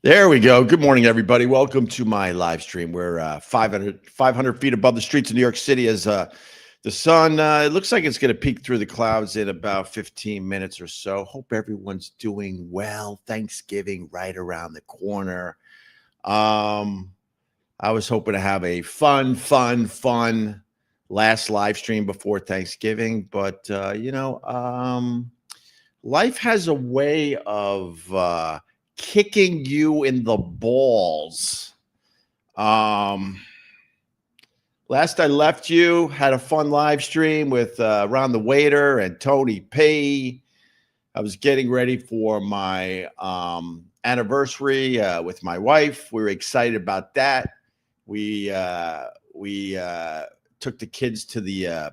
There we go. Good morning, everybody. Welcome to my live stream. We're 500 feet above the streets of New York City as the sun, it looks like it's going to peek through the clouds in about 15 minutes or so. Hope everyone's doing well. Thanksgiving right around the corner. I was hoping to have a fun last live stream before Thanksgiving, but, life has a way of kicking you in the balls. Last I left you, had a fun live stream with Ron the Waiter and Tony P. I was getting ready for my anniversary with my wife. We were excited about that. We took the kids to the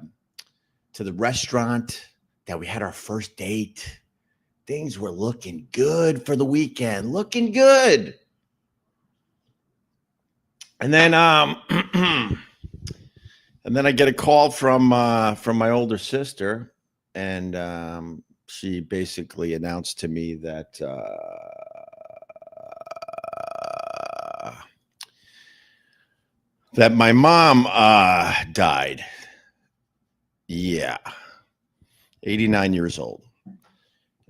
restaurant that we had our first date. Things were looking good for the weekend, looking good. And then and then I get a call from my older sister, and she basically announced to me that that my mom died. Yeah, 89 years old.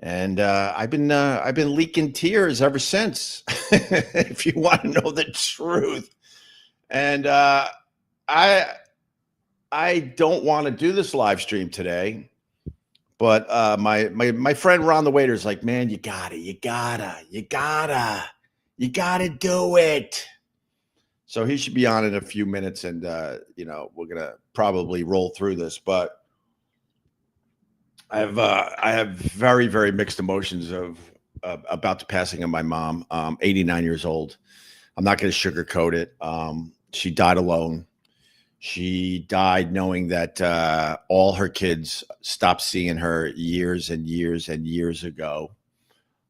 And I've been leaking tears ever since, if you want to know the truth. And I don't want to do this live stream today, but my friend Ron the Waiter is like, man, you gotta do it. So he should be on in a few minutes, and we're gonna probably roll through this, but I have very, very mixed emotions about the passing of my mom. 89 years old. I'm not going to sugarcoat it. She died alone. She died knowing that all her kids stopped seeing her years and years and years ago.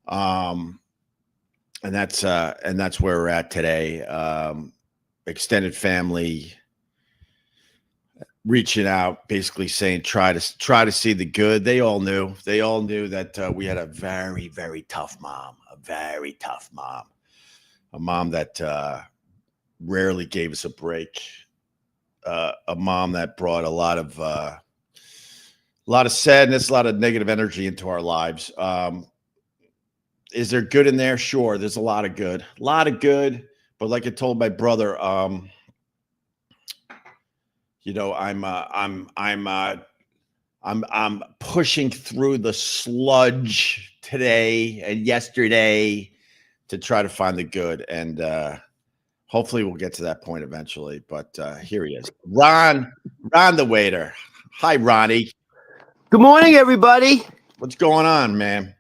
And that's where we're at today. Extended family reaching out, basically saying, try to see the good. They all knew that we had a very, very tough mom, a mom that rarely gave us a break, a mom that brought a lot of sadness, a lot of negative energy into our lives. Is there good in there? Sure, there's a lot of good, but like I told my brother, I'm pushing through the sludge today and yesterday to try to find the good, and hopefully we'll get to that point eventually. But here he is, Ron the Waiter. Hi, Ronnie. Good morning, everybody. What's going on, man?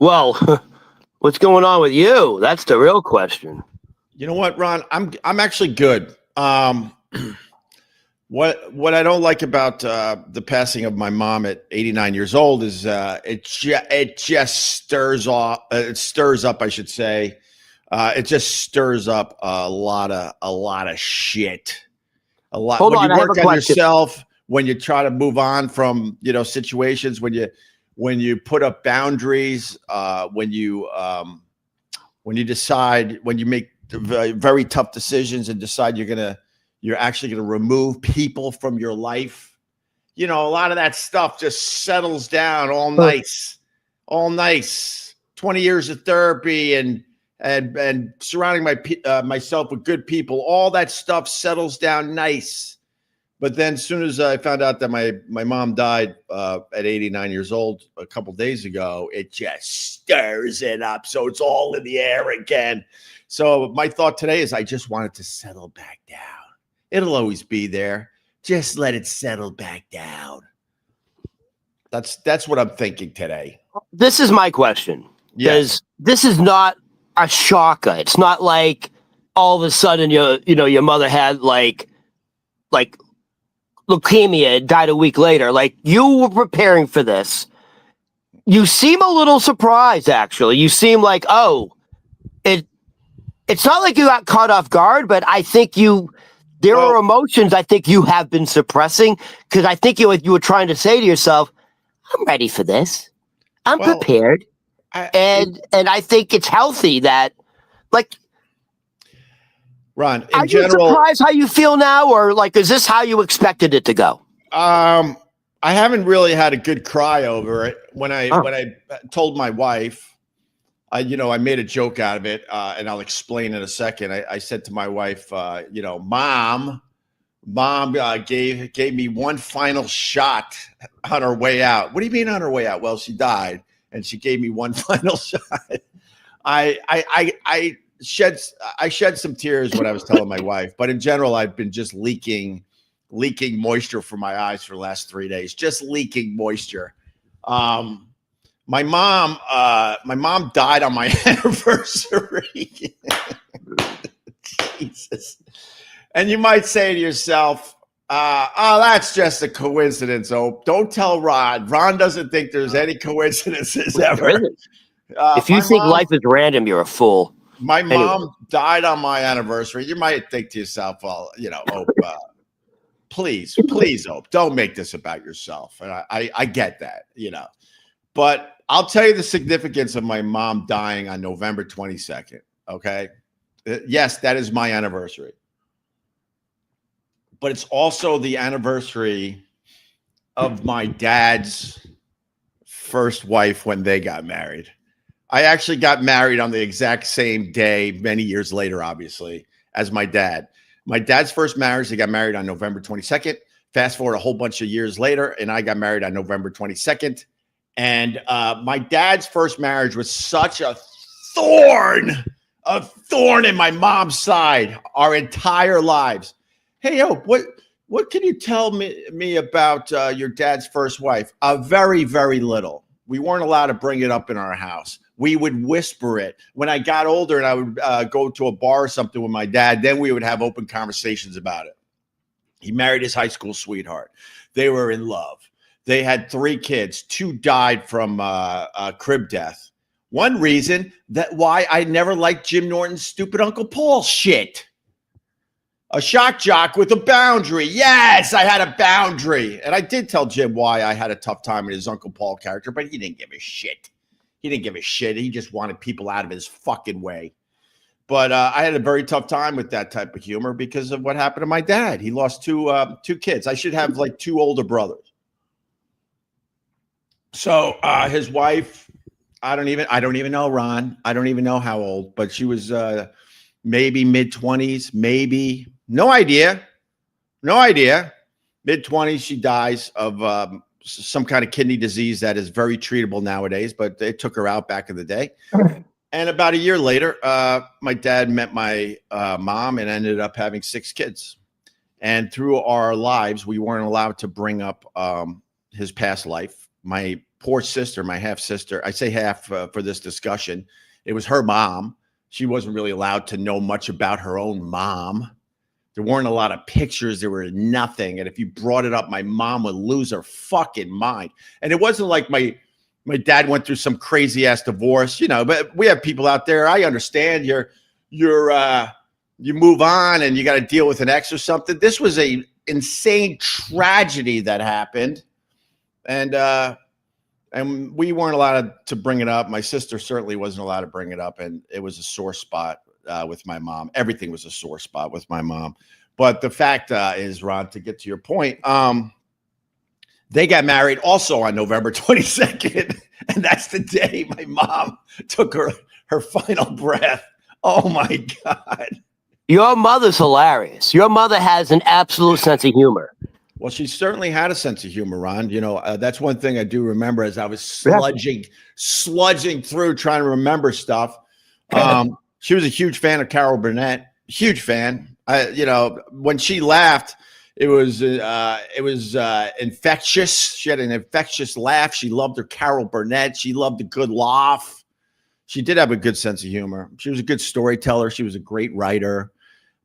Well, what's going on with you? That's the real question. You know what, Ron? I'm actually good. What I don't like about the passing of my mom at 89 years old is it just stirs up, I should say. It just stirs up a lot of shit. Hold when on, you I have work a on question. yourself, when you try to move on from situations, when you put up boundaries, when you decide, when you make very tough decisions and decide you're actually going to remove people from your life. A lot of that stuff just settles down all nice. 20 years of therapy and surrounding myself with good people. All that stuff settles down nice. But then as soon as I found out that my mom died at 89 years old a couple days ago, it just stirs it up. So it's all in the air again. So my thought today is I just want it to settle back down. It'll always be there. Just let it settle back down. That's what I'm thinking today. This is my question. Yes. This is not a shocker. It's not like all of a sudden your mother had like leukemia and died a week later. Like, you were preparing for this. You seem a little surprised, actually. You seem like, it's not like you got caught off guard, but I think there are emotions I think you have been suppressing, because I think you were trying to say to yourself, I'm ready for this. I'm prepared. And I think it's healthy that Like, Ron, are in you general, surprised how you feel now, or like, is this how you expected it to go? I haven't really had a good cry over it. When I Oh. told my wife, I made a joke out of it, and I'll explain in a second. I said to my wife, Mom gave me one final shot on her way out. What do you mean on her way out? Well, she died, and she gave me one final shot. I shed some tears when I was telling my wife, but in general, I've been just leaking moisture from my eyes for the last 3 days, just leaking moisture. My mom died on my anniversary. Jesus. And you might say to yourself, oh, that's just a coincidence. Oh, don't tell Ron. Ron doesn't think there's any coincidences ever. If you think life is random, you're a fool. My mom died on my anniversary. You might think to yourself, well, please, Hope, don't make this about yourself. And I get that, but I'll tell you the significance of my mom dying on November 22nd. Okay. Yes, that is my anniversary. But it's also the anniversary of my dad's first wife when they got married. I actually got married on the exact same day, many years later, obviously, as my dad. My dad's first marriage, they got married on November 22nd. Fast forward a whole bunch of years later, and I got married on November 22nd. And my dad's first marriage was such a thorn in my mom's side our entire lives. Hey, Hope, what can you tell me about your dad's first wife? Very, very little. We weren't allowed to bring it up in our house. We would whisper it. When I got older and I would go to a bar or something with my dad, then we would have open conversations about it. He married his high school sweetheart. They were in love. They had 3 kids. 2 died from crib death. One reason why I never liked Jim Norton's stupid Uncle Paul shit. A shock jock with a boundary. Yes, I had a boundary. And I did tell Jim why I had a tough time with his Uncle Paul character, but he didn't give a shit. He just wanted people out of his fucking way. But I had a very tough time with that type of humor because of what happened to my dad. He lost 2 kids. I should have like 2 older brothers. So his wife, I don't even know, Ron. I don't even know how old, but she was maybe mid-20s, maybe. No idea. Mid-20s, she dies of some kind of kidney disease that is very treatable nowadays, but it took her out back in the day. And about a year later, my dad met my mom and ended up having 6 kids. And through our lives, we weren't allowed to bring up his past life. My poor sister, my half sister, I say half for this discussion. It was her mom. She wasn't really allowed to know much about her own mom. There weren't a lot of pictures. There were nothing. And if you brought it up, my mom would lose her fucking mind. And it wasn't like my dad went through some crazy ass divorce, but we have people out there. I understand you move on and you got to deal with an ex or something. This was a insane tragedy that happened. And we weren't allowed to bring it up. My sister certainly wasn't allowed to bring it up. And it was a sore spot with my mom. Everything was a sore spot with my mom. But the fact is, Ron, to get to your point, they got married also on November 22nd. And that's the day my mom took her final breath. Oh, my God. Your mother's hilarious. Your mother has an absolute sense of humor. Well, she certainly had a sense of humor, Ron. That's one thing I do remember as I was sludging through trying to remember stuff. She was a huge fan of Carol Burnett. Huge fan. When she laughed, it was infectious. She had an infectious laugh. She loved her Carol Burnett. She loved a good laugh. She did have a good sense of humor. She was a good storyteller. She was a great writer.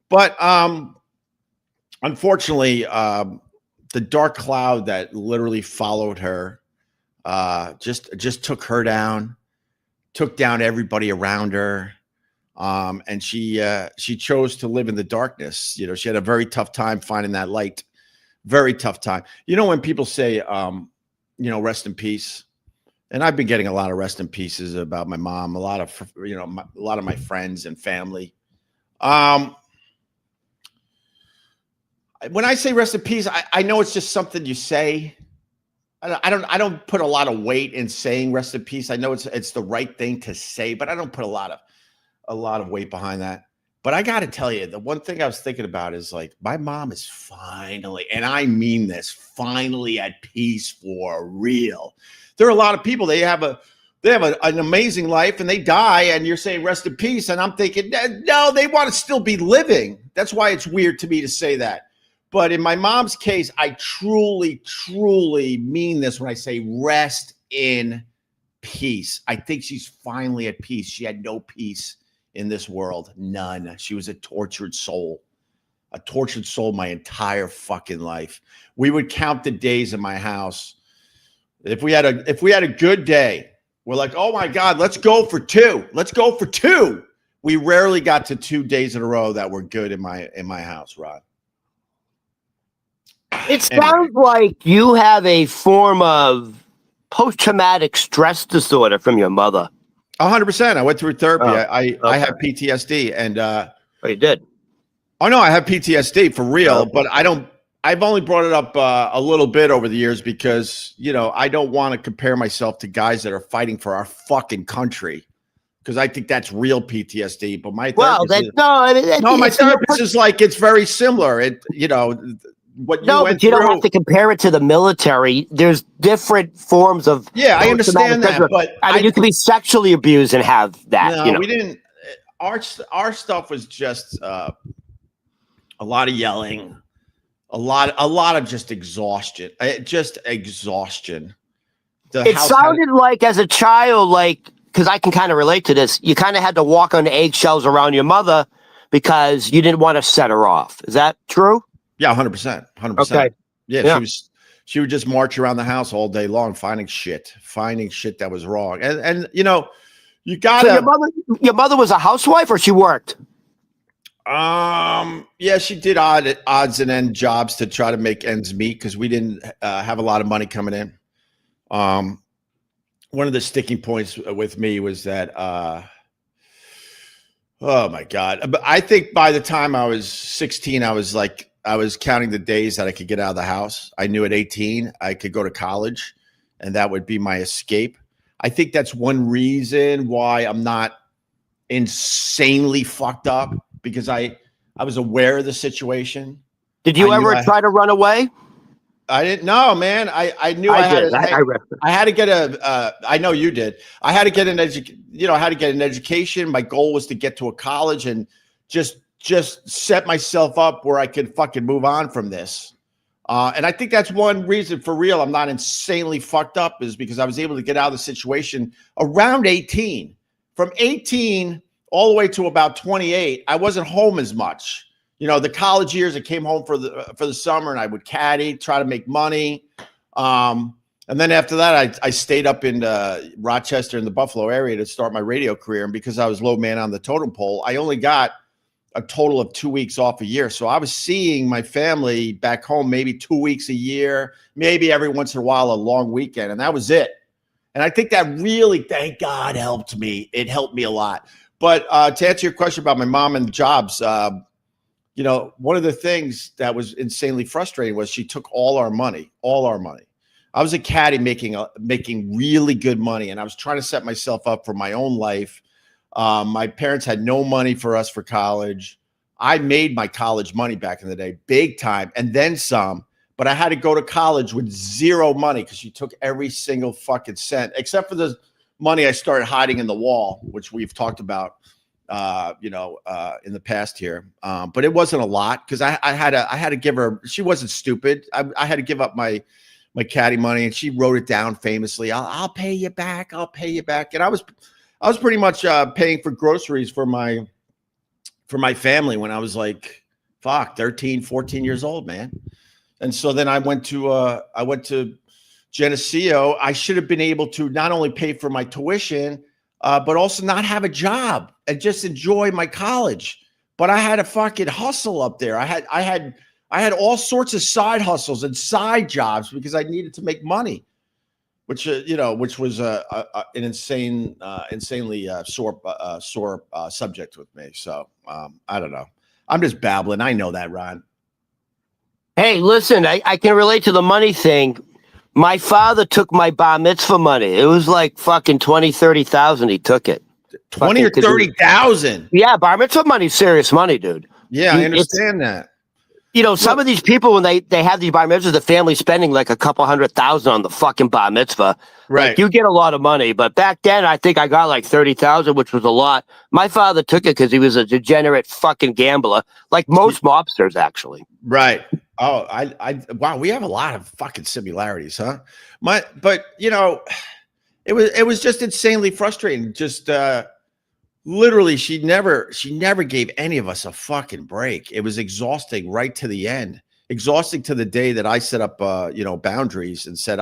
But unfortunately, the dark cloud that literally followed her just took her down, took down everybody around her. And she chose to live in the darkness. She had a very tough time finding that light. Very tough time. When people say, rest in peace, And I've been getting a lot of rest in pieces about my mom, a lot of, a lot of my friends and family. When I say rest in peace, I know it's just something you say. I don't put a lot of weight in saying rest in peace. I know it's the right thing to say, but I don't put a lot of weight behind that. But I got to tell you, the one thing I was thinking about is like my mom is finally, and I mean this, finally at peace for real. There are a lot of people, they have an amazing life and they die and you're saying rest in peace. And I'm thinking, no, they want to still be living. That's why it's weird to me to say that. But in my mom's case, I truly, truly mean this when I say rest in peace. I think she's finally at peace. She had no peace in this world. None. She was a tortured soul my entire fucking life. We would count the days in my house. If we had a good day, we're like, oh my God, let's go for two. Let's go for two. We rarely got to 2 days in a row that were good in my house, Rod. It sounds like you have a form of post-traumatic stress disorder from your mother. 100%. I went through therapy. Okay. I have PTSD, and oh, you did? Oh no, I have PTSD for real, but I've only brought it up a little bit over the years because, I don't want to compare myself to guys that are fighting for our fucking country because I think that's real PTSD. But my therapist is like, it's very similar. What you went but you through, don't have to compare it to the military. There's different forms of. Yeah, I understand that, but I mean, you can be sexually abused and have that. No, we didn't. Our stuff was just a lot of yelling, a lot of just exhaustion. It sounded like as a child, because I can kind of relate to this. You kind of had to walk on eggshells around your mother because you didn't want to set her off. Is that true? Yeah, 100%. 100%. Okay. Yeah, she would just march around the house all day long, finding shit that was wrong. And you gotta. So your mother was a housewife, or she worked? Yeah, she did odds and end jobs to try to make ends meet because we didn't have a lot of money coming in. One of the sticking points with me was that. Oh my God! But I think by the time I was 16, I was counting the days that I could get out of the house. I knew at 18 I could go to college and that would be my escape. I think that's one reason why I'm not insanely fucked up because I was aware of the situation. Did you ever try to run away? I didn't know, man. I knew I had to get I know you did. I had to get an education. My goal was to get to a college and just set myself up where I could fucking move on from this. And I think that's one reason for real I'm not insanely fucked up is because I was able to get out of the situation around 18. From 18 all the way to about 28, I wasn't home as much. The college years, I came home for the summer and I would caddy, try to make money. And then after that, I stayed up in Rochester in the Buffalo area to start my radio career. And because I was low man on the totem pole, I only got a total of 2 weeks off a year. So I was seeing my family back home maybe 2 weeks a year, maybe every once in a while a long weekend. And that was it. And I think that really, thank God, helped me. It helped me a lot. But to answer your question about my mom and jobs, one of the things that was insanely frustrating was she took all our money. I was a caddy making really good money, and I was trying to set myself up for my own life. My parents had no money for us for college. I made my college money back in the day, big time, and then some. But I had to go to college with zero money because she took every single fucking cent, except for the money I started hiding in the wall, which we've talked about, in the past here. But it wasn't a lot because I had to give her. She wasn't stupid. I had to give up my caddy money, and she wrote it down famously. I'll pay you back. I'll pay you back. And I was pretty much paying for groceries for my family when I was like, 13, 14 years old, man. And so then I went to Geneseo. I should have been able to not only pay for my tuition, but also not have a job and just enjoy my college. But I had to fucking hustle up there. I had all sorts of side hustles and side jobs because I needed to make money. which which was an insanely sore subject with me. So I don't know. I'm just babbling. I know that, Ron. Hey, listen, I can relate to the money thing. My father took my bar mitzvah money. It was like fucking 20, 30,000. He took it. 20 or 30,000. Yeah, bar mitzvah money, serious money, dude. Yeah, I understand that. Some of these people, when they have these bar mitzvahs, the family's spending like a couple $100,000 on the fucking bar mitzvah. Right. Like, you get a lot of money, but back then I think I got like 30,000, which was a lot. My father took it because he was a degenerate fucking gambler, like most mobsters, actually. Right. Oh, wow, we have a lot of fucking similarities, huh? But it was just insanely frustrating. Just literally, she never gave any of us a fucking break. It was exhausting right to the end. Exhausting to the day that I set up boundaries and said,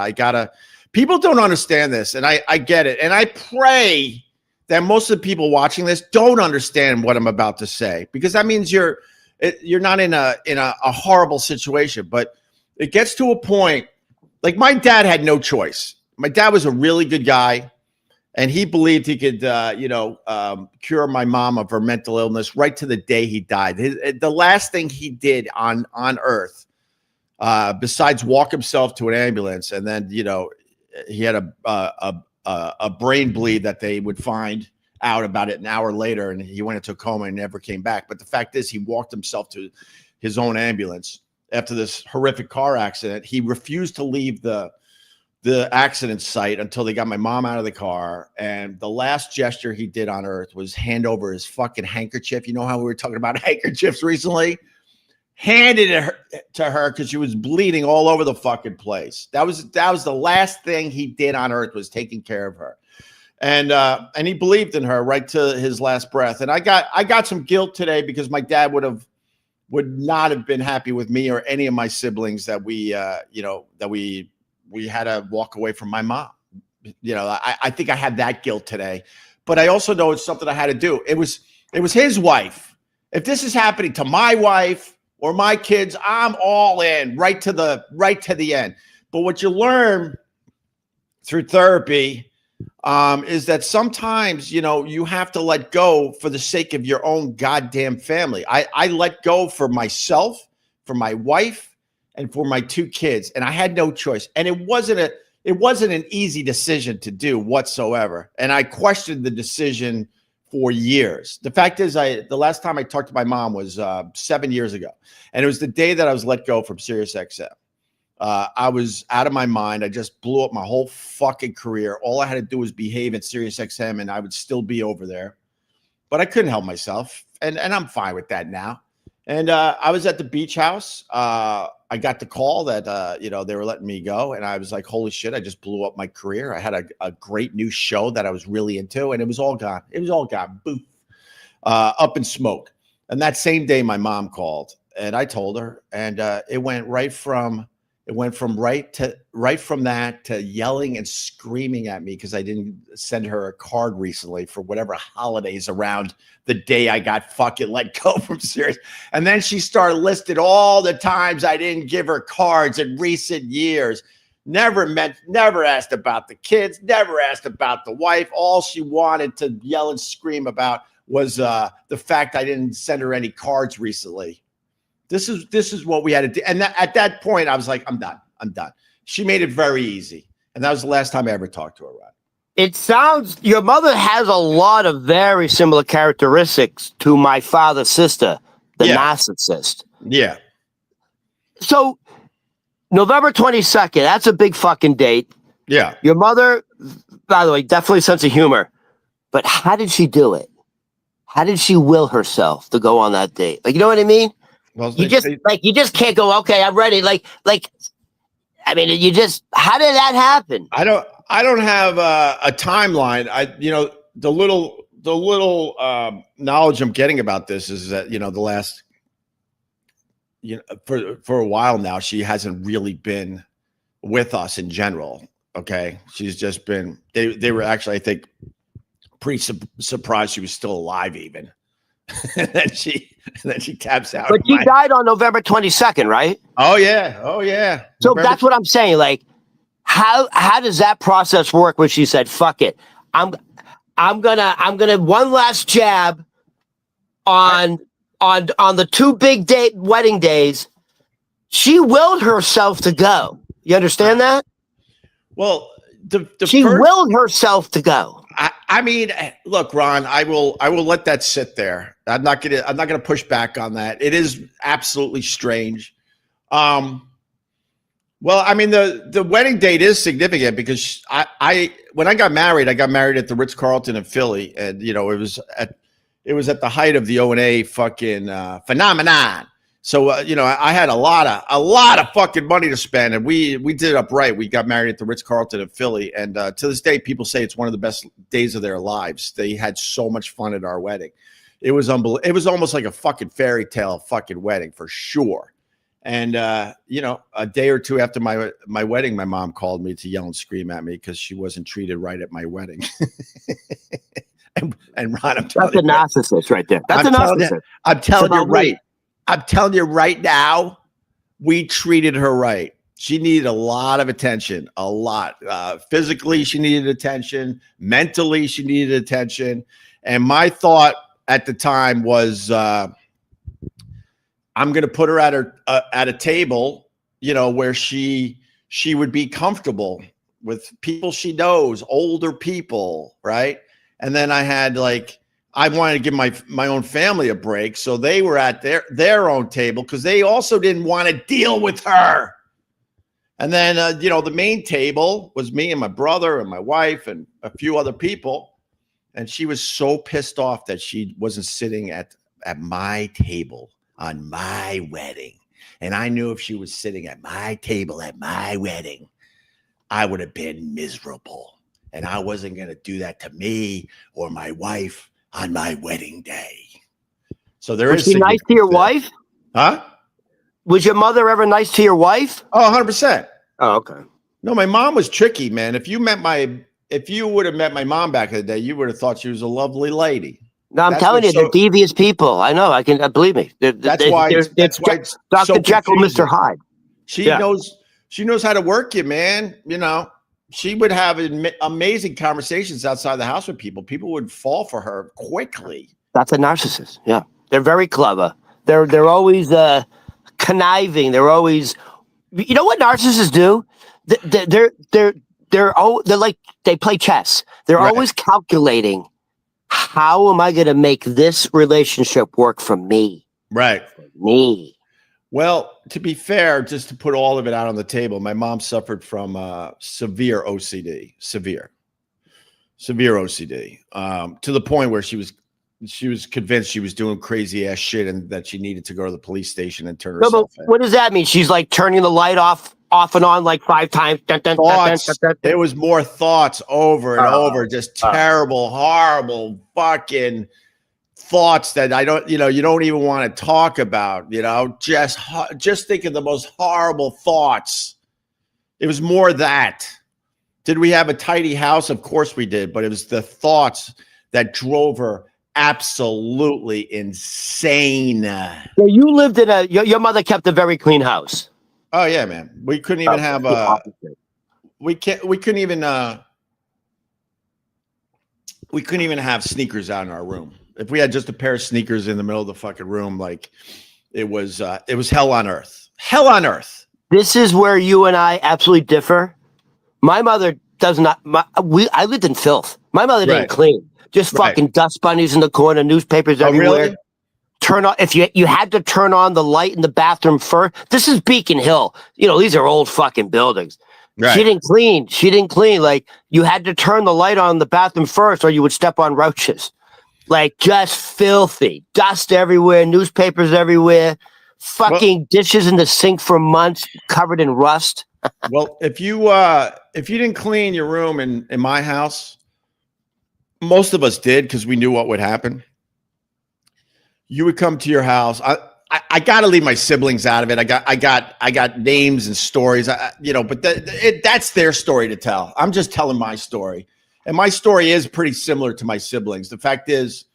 people don't understand this, and I get it. And I pray that most of the people watching this don't understand what I'm about to say, because that means you're not in a horrible situation. But it gets to a point, like, my dad had no choice. My dad was a really good guy, and he believed he could cure my mom of her mental illness right to the day he died. The last thing he did on earth, besides walk himself to an ambulance, and then he had a brain bleed that they would find out about it an hour later, and he went into a coma and never came back. But the fact is, he walked himself to his own ambulance after this horrific car accident. He refused to leave the accident site until they got my mom out of the car. And the last gesture he did on earth was hand over his fucking handkerchief. You know how we were talking about handkerchiefs recently? Handed it to her because she was bleeding all over the fucking place. That was the last thing he did on earth, was taking care of her. And he believed in her right to his last breath. And I got some guilt today because my dad would not have been happy with me or any of my siblings that we had to walk away from my mom. I think I had that guilt today, but I also know it's something I had to do. It was his wife. If this is happening to my wife or my kids, I'm all in right to the end. But what you learn through therapy is that sometimes, you have to let go for the sake of your own goddamn family. I let go for myself, for my wife, and for my two kids, and I had no choice. And it wasn't an easy decision to do whatsoever. And I questioned the decision for years. The fact is, the last time I talked to my mom was 7 years ago, and it was the day that I was let go from SiriusXM. I was out of my mind. I just blew up my whole fucking career. All I had to do was behave at SiriusXM, and I would still be over there. But I couldn't help myself, and I'm fine with that now. And I was at the beach house. I got the call that they were letting me go, and I was like, "Holy shit! I just blew up my career." I had a great new show that I was really into, and it was all gone. It was all gone. Boom, up in smoke. And that same day, my mom called, and I told her, and it went from that to yelling and screaming at me because I didn't send her a card recently for whatever holidays around the day I got fucking let go from Sirius. And then she started listing all the times I didn't give her cards in recent years. Never asked about the kids, never asked about the wife. All she wanted to yell and scream about was the fact I didn't send her any cards recently. This is what we had to do. And at that point, I was like, I'm done. She made it very easy. And that was the last time I ever talked to her, Rod. It sounds, your mother has a lot of very similar characteristics to my father's sister, the narcissist. Yeah. So November 22nd, that's a big fucking date. Yeah. Your mother, by the way, definitely a sense of humor. But how did she do it? How did she will herself to go on that date? Like, you know what I mean? Well, you just can't go, okay, I'm ready. How did that happen? I don't have a timeline. The little knowledge I'm getting about this is that, the last, for a while now, she hasn't really been with us in general. Okay. She's just been, they were actually, I think, pretty surprised she was still alive even. and then she taps out. But she died on November 22nd, right? Oh yeah. So that's what I'm saying. Like, how does that process work when she said, fuck it, I'm gonna one last jab on the two big wedding days? She willed herself to go. You understand that? Well, she willed herself to go. I mean, look, Ron, I will let that sit there. I'm not gonna push back on that. It is absolutely strange. Well, I mean, the wedding date is significant because when I got married at the Ritz-Carlton in Philly, and it was at the height of the O&A fucking phenomenon. So I had a lot of fucking money to spend, and we did it up right. We got married at the Ritz-Carlton in Philly, and to this day, people say it's one of the best days of their lives. They had so much fun at our wedding. It was unbelievable. It was almost like a fucking fairy tale fucking wedding for sure. And a day or two after my wedding, my mom called me to yell and scream at me because she wasn't treated right at my wedding. and Ron, I'm telling you, that's a narcissist right there. That's a narcissist. I'm telling you right. I'm telling you right now, we treated her right. She needed a lot of attention, a lot. Physically, she needed attention. Mentally, she needed attention. And my thought at the time was, I'm going to put her at a table, where she would be comfortable with people she knows, older people, right? And then I had I wanted to give my own family a break, so they were at their own table because they also didn't want to deal with her. And then the main table was me and my brother and my wife and a few other people, and she was so pissed off that she wasn't sitting at my table on my wedding. And I knew if she was sitting at my table at my wedding, I would have been miserable. And I wasn't going to do that to me or my wife on my wedding day. So was she nice to your wife? Huh? Was your mother ever nice to your wife? Oh, 100%. Oh, okay. No, my mom was tricky, man. If you would have met my mom back in the day, you would have thought she was a lovely lady. No, I'm telling you, they're devious people. I know. Believe me. That's why it's Dr. Jekyll, Mr. Hyde. She knows how to work you, man. She would have amazing conversations outside the house with people. People would fall for her quickly. That's a narcissist. Yeah, they're very clever. They're always conniving. They're always. You know what narcissists do? They're like they play chess. They're always calculating. How am I going to make this relationship work for me? Right. For me. Well, to be fair, just to put all of it out on the table, my mom suffered from severe OCD, severe OCD, to the point where she was convinced she was doing crazy ass shit and that she needed to go to the police station and turn herself in. What does that mean? She's like turning the light off and on like 5 times. There was more thoughts over and over, just terrible, horrible, fucking thoughts that you don't even want to talk about. Just think of the most horrible thoughts. It was more that. Did we have a tidy house? Of course we did, but it was the thoughts that drove her absolutely insane. So you lived in your mother kept a very clean house. Oh yeah, man. We couldn't even have we couldn't even have sneakers out in our room. If we had just a pair of sneakers in the middle of the fucking room, it was hell on earth. Hell on earth. This is where you and I absolutely differ. My mother does not. I lived in filth. My mother didn't clean. Just fucking dust bunnies in the corner, newspapers everywhere. Really? Turn on if you had to turn on the light in the bathroom first. This is Beacon Hill. These are old fucking buildings. Right. She didn't clean. Like you had to turn the light on in the bathroom first, or you would step on roaches. Like just filthy, dust everywhere, newspapers everywhere, fucking dishes in the sink for months, covered in rust. Well, if you didn't clean your room in my house, most of us did because we knew what would happen. You would come to your house. I got to leave my siblings out of it. I got names and stories. But that's their story to tell. I'm just telling my story, and my story is pretty similar to my siblings. The fact is,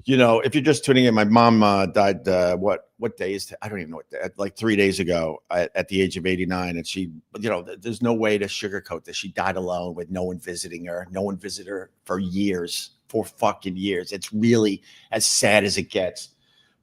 you know, if you're just tuning in, my mom died. What day is I don't even know what day, like 3 days ago at the age of 89. And she, you know, there's no way to sugarcoat this. She died alone with no one visiting her. No one visited her for years, for fucking years. It's really as sad as it gets.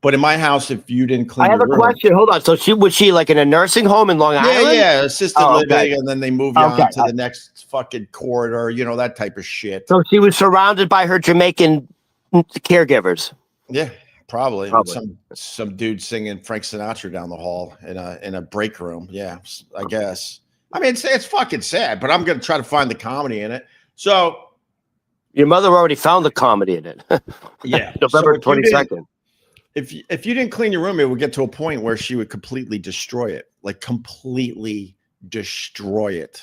But in my house, if you didn't clean, I have a question. Hold on. So was she like in a nursing home in Long Island? Yeah, assisted living, okay. and then they moved you on to the next fucking corridor, you know, that type of shit. So she was surrounded by her Jamaican caregivers. Yeah, probably. With some dude singing Frank Sinatra down the hall in a break room. Yeah, I guess. I mean, it's fucking sad, but I'm gonna try to find the comedy in it. So your mother already found the comedy in it. Yeah, November 22nd. If you didn't clean your room, it would get to a point where she would completely destroy it, like completely destroy it.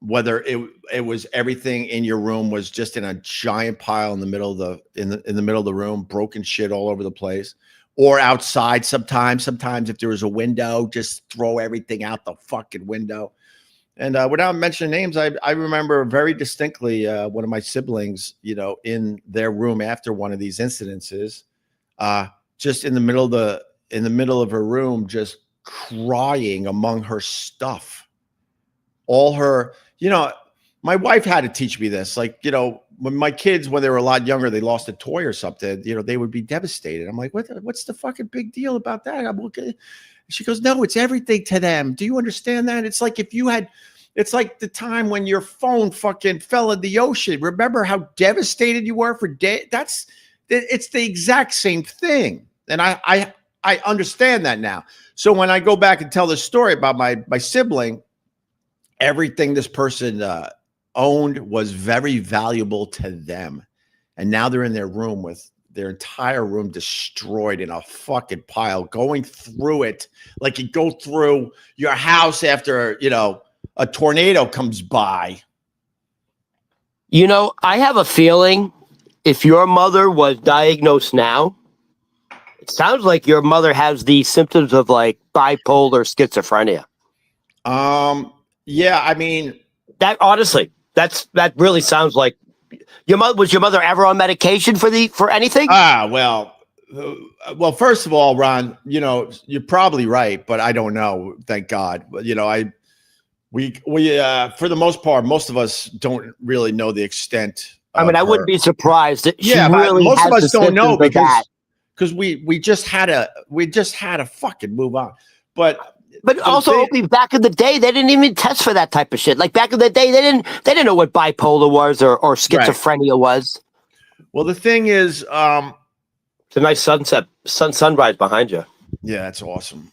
Whether it was everything in your room was just in a giant pile in the middle of the middle of the room, broken shit all over the place, or outside. Sometimes if there was a window, just throw everything out the fucking window. And without mentioning names, I remember very distinctly one of my siblings, you know, in their room after one of these incidences. Just in the middle of her room, just crying among her stuff. All her, you know, my wife had to teach me this. Like, you know, when my kids, when they were a lot younger, they lost a toy or something, you know, they would be devastated. I'm like, what's the fucking big deal about that? I'm okay. She goes, no, it's everything to them. Do you understand that? It's like it's like the time when your phone fucking fell in the ocean. Remember how devastated you were for days? It's the exact same thing. And I understand that now. So when I go back and tell this story about my sibling, everything this person owned was very valuable to them. And now they're in their room with their entire room destroyed in a fucking pile, going through it like you go through your house after, you know, a tornado comes by. You know, I have a feeling if your mother was diagnosed now, it sounds like your mother has the symptoms of like bipolar schizophrenia. Yeah, I mean, that honestly, that really sounds like your mother. Was your mother ever on medication for anything? Well, first of all, Ron, you know, you're probably right, but I don't know. Thank God. But you know, we for the most part, most of us don't really know the extent. I mean, I wouldn't be surprised that she really most has of us don't know because that. we just had to fucking move on. But also, Opie, back in the day, they didn't even test for that type of shit. Like back in the day, they didn't know what bipolar was or schizophrenia was. Well, the thing is, it's a nice sunrise behind you. Yeah, that's awesome.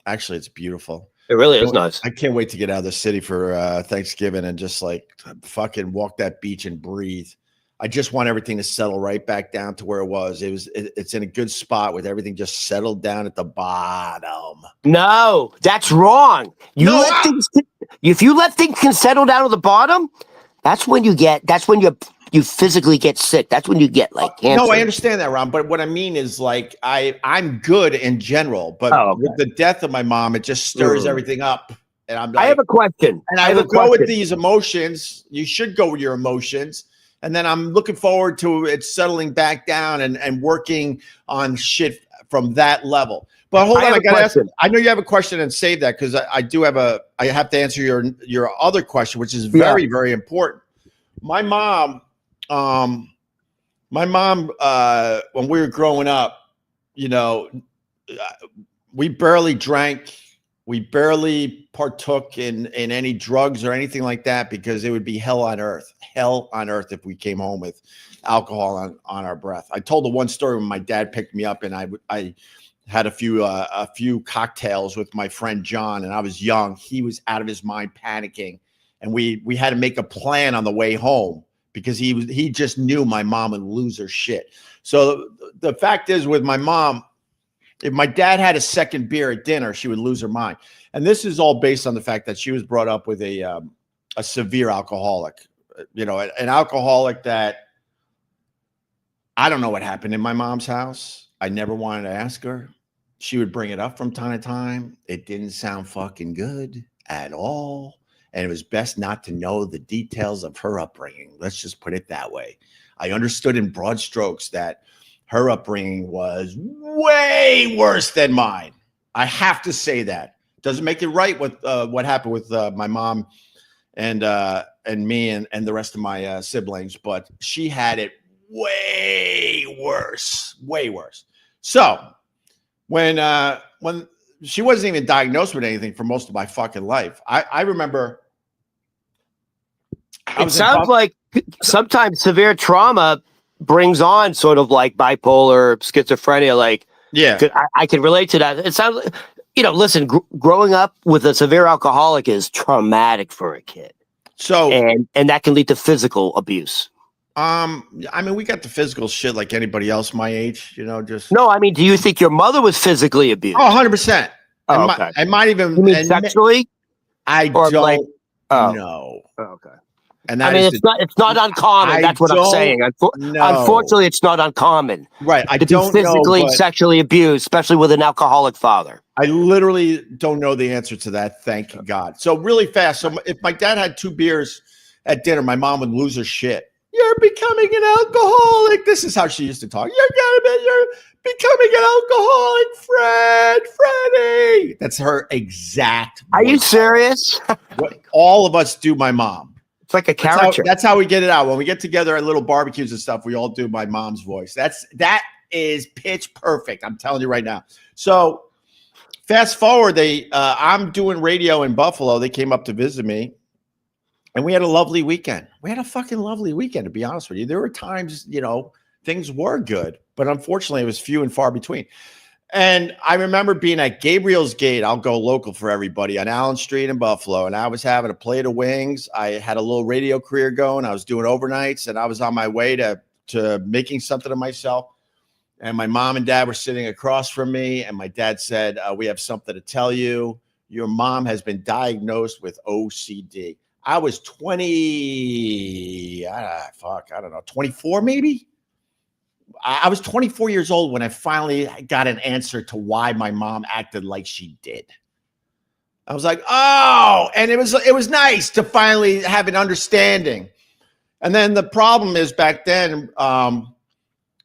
Actually, it's beautiful. It really is nice. I can't wait to get out of the city for Thanksgiving and just like fucking walk that beach and breathe. I just want everything to settle right back down to where it was. It's in a good spot with everything just settled down at the bottom. No, that's wrong. If you let things can settle down at the bottom, that's when you physically get sick. That's when you get like cancer. No, I understand that, Ron. But what I mean is like I'm good in general, but with the death of my mom, it just stirs everything up. And I'm like, I have a question. And I would go with these emotions. You should go with your emotions. And then I'm looking forward to it settling back down and working on shit from that level. But hold on, I gotta ask. I know you have a question, and save that because I have to answer your other question, which is very, very important. My mom, when we were growing up, you know, we barely drank. We barely partook in any drugs or anything like that because it would be hell on earth if we came home with alcohol on our breath. I told the one story when my dad picked me up and I had a few cocktails with my friend John, and I was young. He was out of his mind panicking, and we had to make a plan on the way home because he just knew my mom would lose her shit. So the fact is, with my mom, if my dad had a second beer at dinner, she would lose her mind. And this is all based on the fact that she was brought up with a severe alcoholic, you know, an alcoholic that I don't know what happened in my mom's house. I never wanted to ask her. She would bring it up from time to time. It didn't sound fucking good at all. And it was best not to know the details of her upbringing. Let's just put it that way. I understood in broad strokes that her upbringing was way worse than mine. I have to say that. Doesn't make it right with what happened with my mom and me and the rest of my siblings, but she had it way worse. So when she wasn't even diagnosed with anything for most of my fucking life, I remember. It sounds like sometimes severe trauma brings on sort of like bipolar, schizophrenia. Like, yeah, I can relate to that. It sounds like, listen, growing up with a severe alcoholic is traumatic for a kid. So, and that can lead to physical abuse. I mean, we got the physical shit like anybody else my age, just. No, I mean, do you think your mother was physically abused? Oh, 100%. Oh, okay. I might even. You mean sexually? I don't know. Oh, okay. And I mean, it's not uncommon. That's what I'm saying. Unfortunately, it's not uncommon. Right. I to don't be physically know, and sexually abused, especially with an alcoholic father. I literally don't know the answer to that. Thank God. So really fast. So if my dad had 2 beers at dinner, my mom would lose her shit. You're becoming an alcoholic. This is how she used to talk. You're becoming an alcoholic, Freddie. That's her exact voice. Are you serious? All of us do my mom. It's like a character. That's how we get it out. When we get together at little barbecues and stuff, we all do my mom's voice. That is pitch perfect. I'm telling you right now. So fast forward, I'm doing radio in Buffalo. They came up to visit me, and we had a lovely weekend. We had a fucking lovely weekend, to be honest with you. There were times, things were good, but unfortunately, it was few and far between. And I remember being at Gabriel's Gate. I'll go local for everybody on Allen Street in Buffalo. And I was having a plate of wings. I had a little radio career going. I was doing overnights, and I was on my way to making something of myself. And my mom and dad were sitting across from me. And my dad said, we have something to tell you. Your mom has been diagnosed with OCD. I was 24 maybe. I was 24 years old when I finally got an answer to why my mom acted like she did. I was like, oh, and it was nice to finally have an understanding. And then the problem is back then,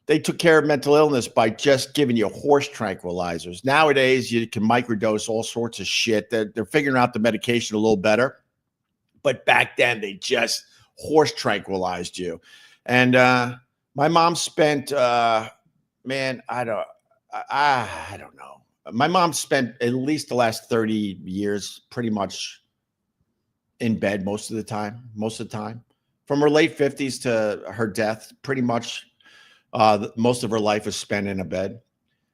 they took care of mental illness by just giving you horse tranquilizers. Nowadays, you can microdose all sorts of shit. They're figuring out the medication a little better. But back then, they just horse tranquilized you. And my mom spent, I don't know. My mom spent at least the last 30 years pretty much in bed most of the time. From her late 50s to her death, pretty much most of her life was spent in a bed.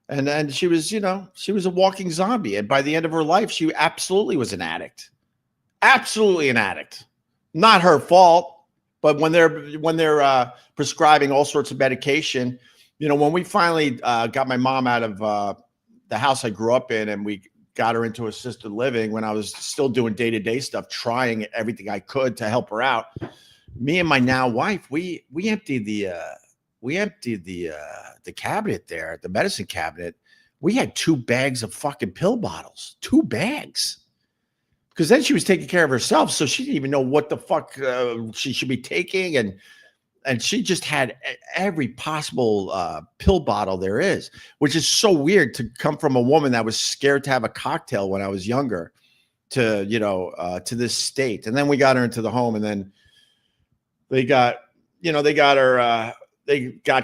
And then she was, she was a walking zombie. And by the end of her life, she absolutely was an addict. Absolutely an addict. Not her fault. But when they're prescribing all sorts of medication, when we finally got my mom out of the house I grew up in, and we got her into assisted living, when I was still doing day-to-day stuff, trying everything I could to help her out, me and my now wife, we emptied the cabinet there, the medicine cabinet. We had 2 bags of fucking pill bottles, 2 bags. Because then she was taking care of herself, so she didn't even know what the fuck she should be taking, and she just had every possible pill bottle there is, which is so weird to come from a woman that was scared to have a cocktail when I was younger, to this state. And then we got her into the home, and then they got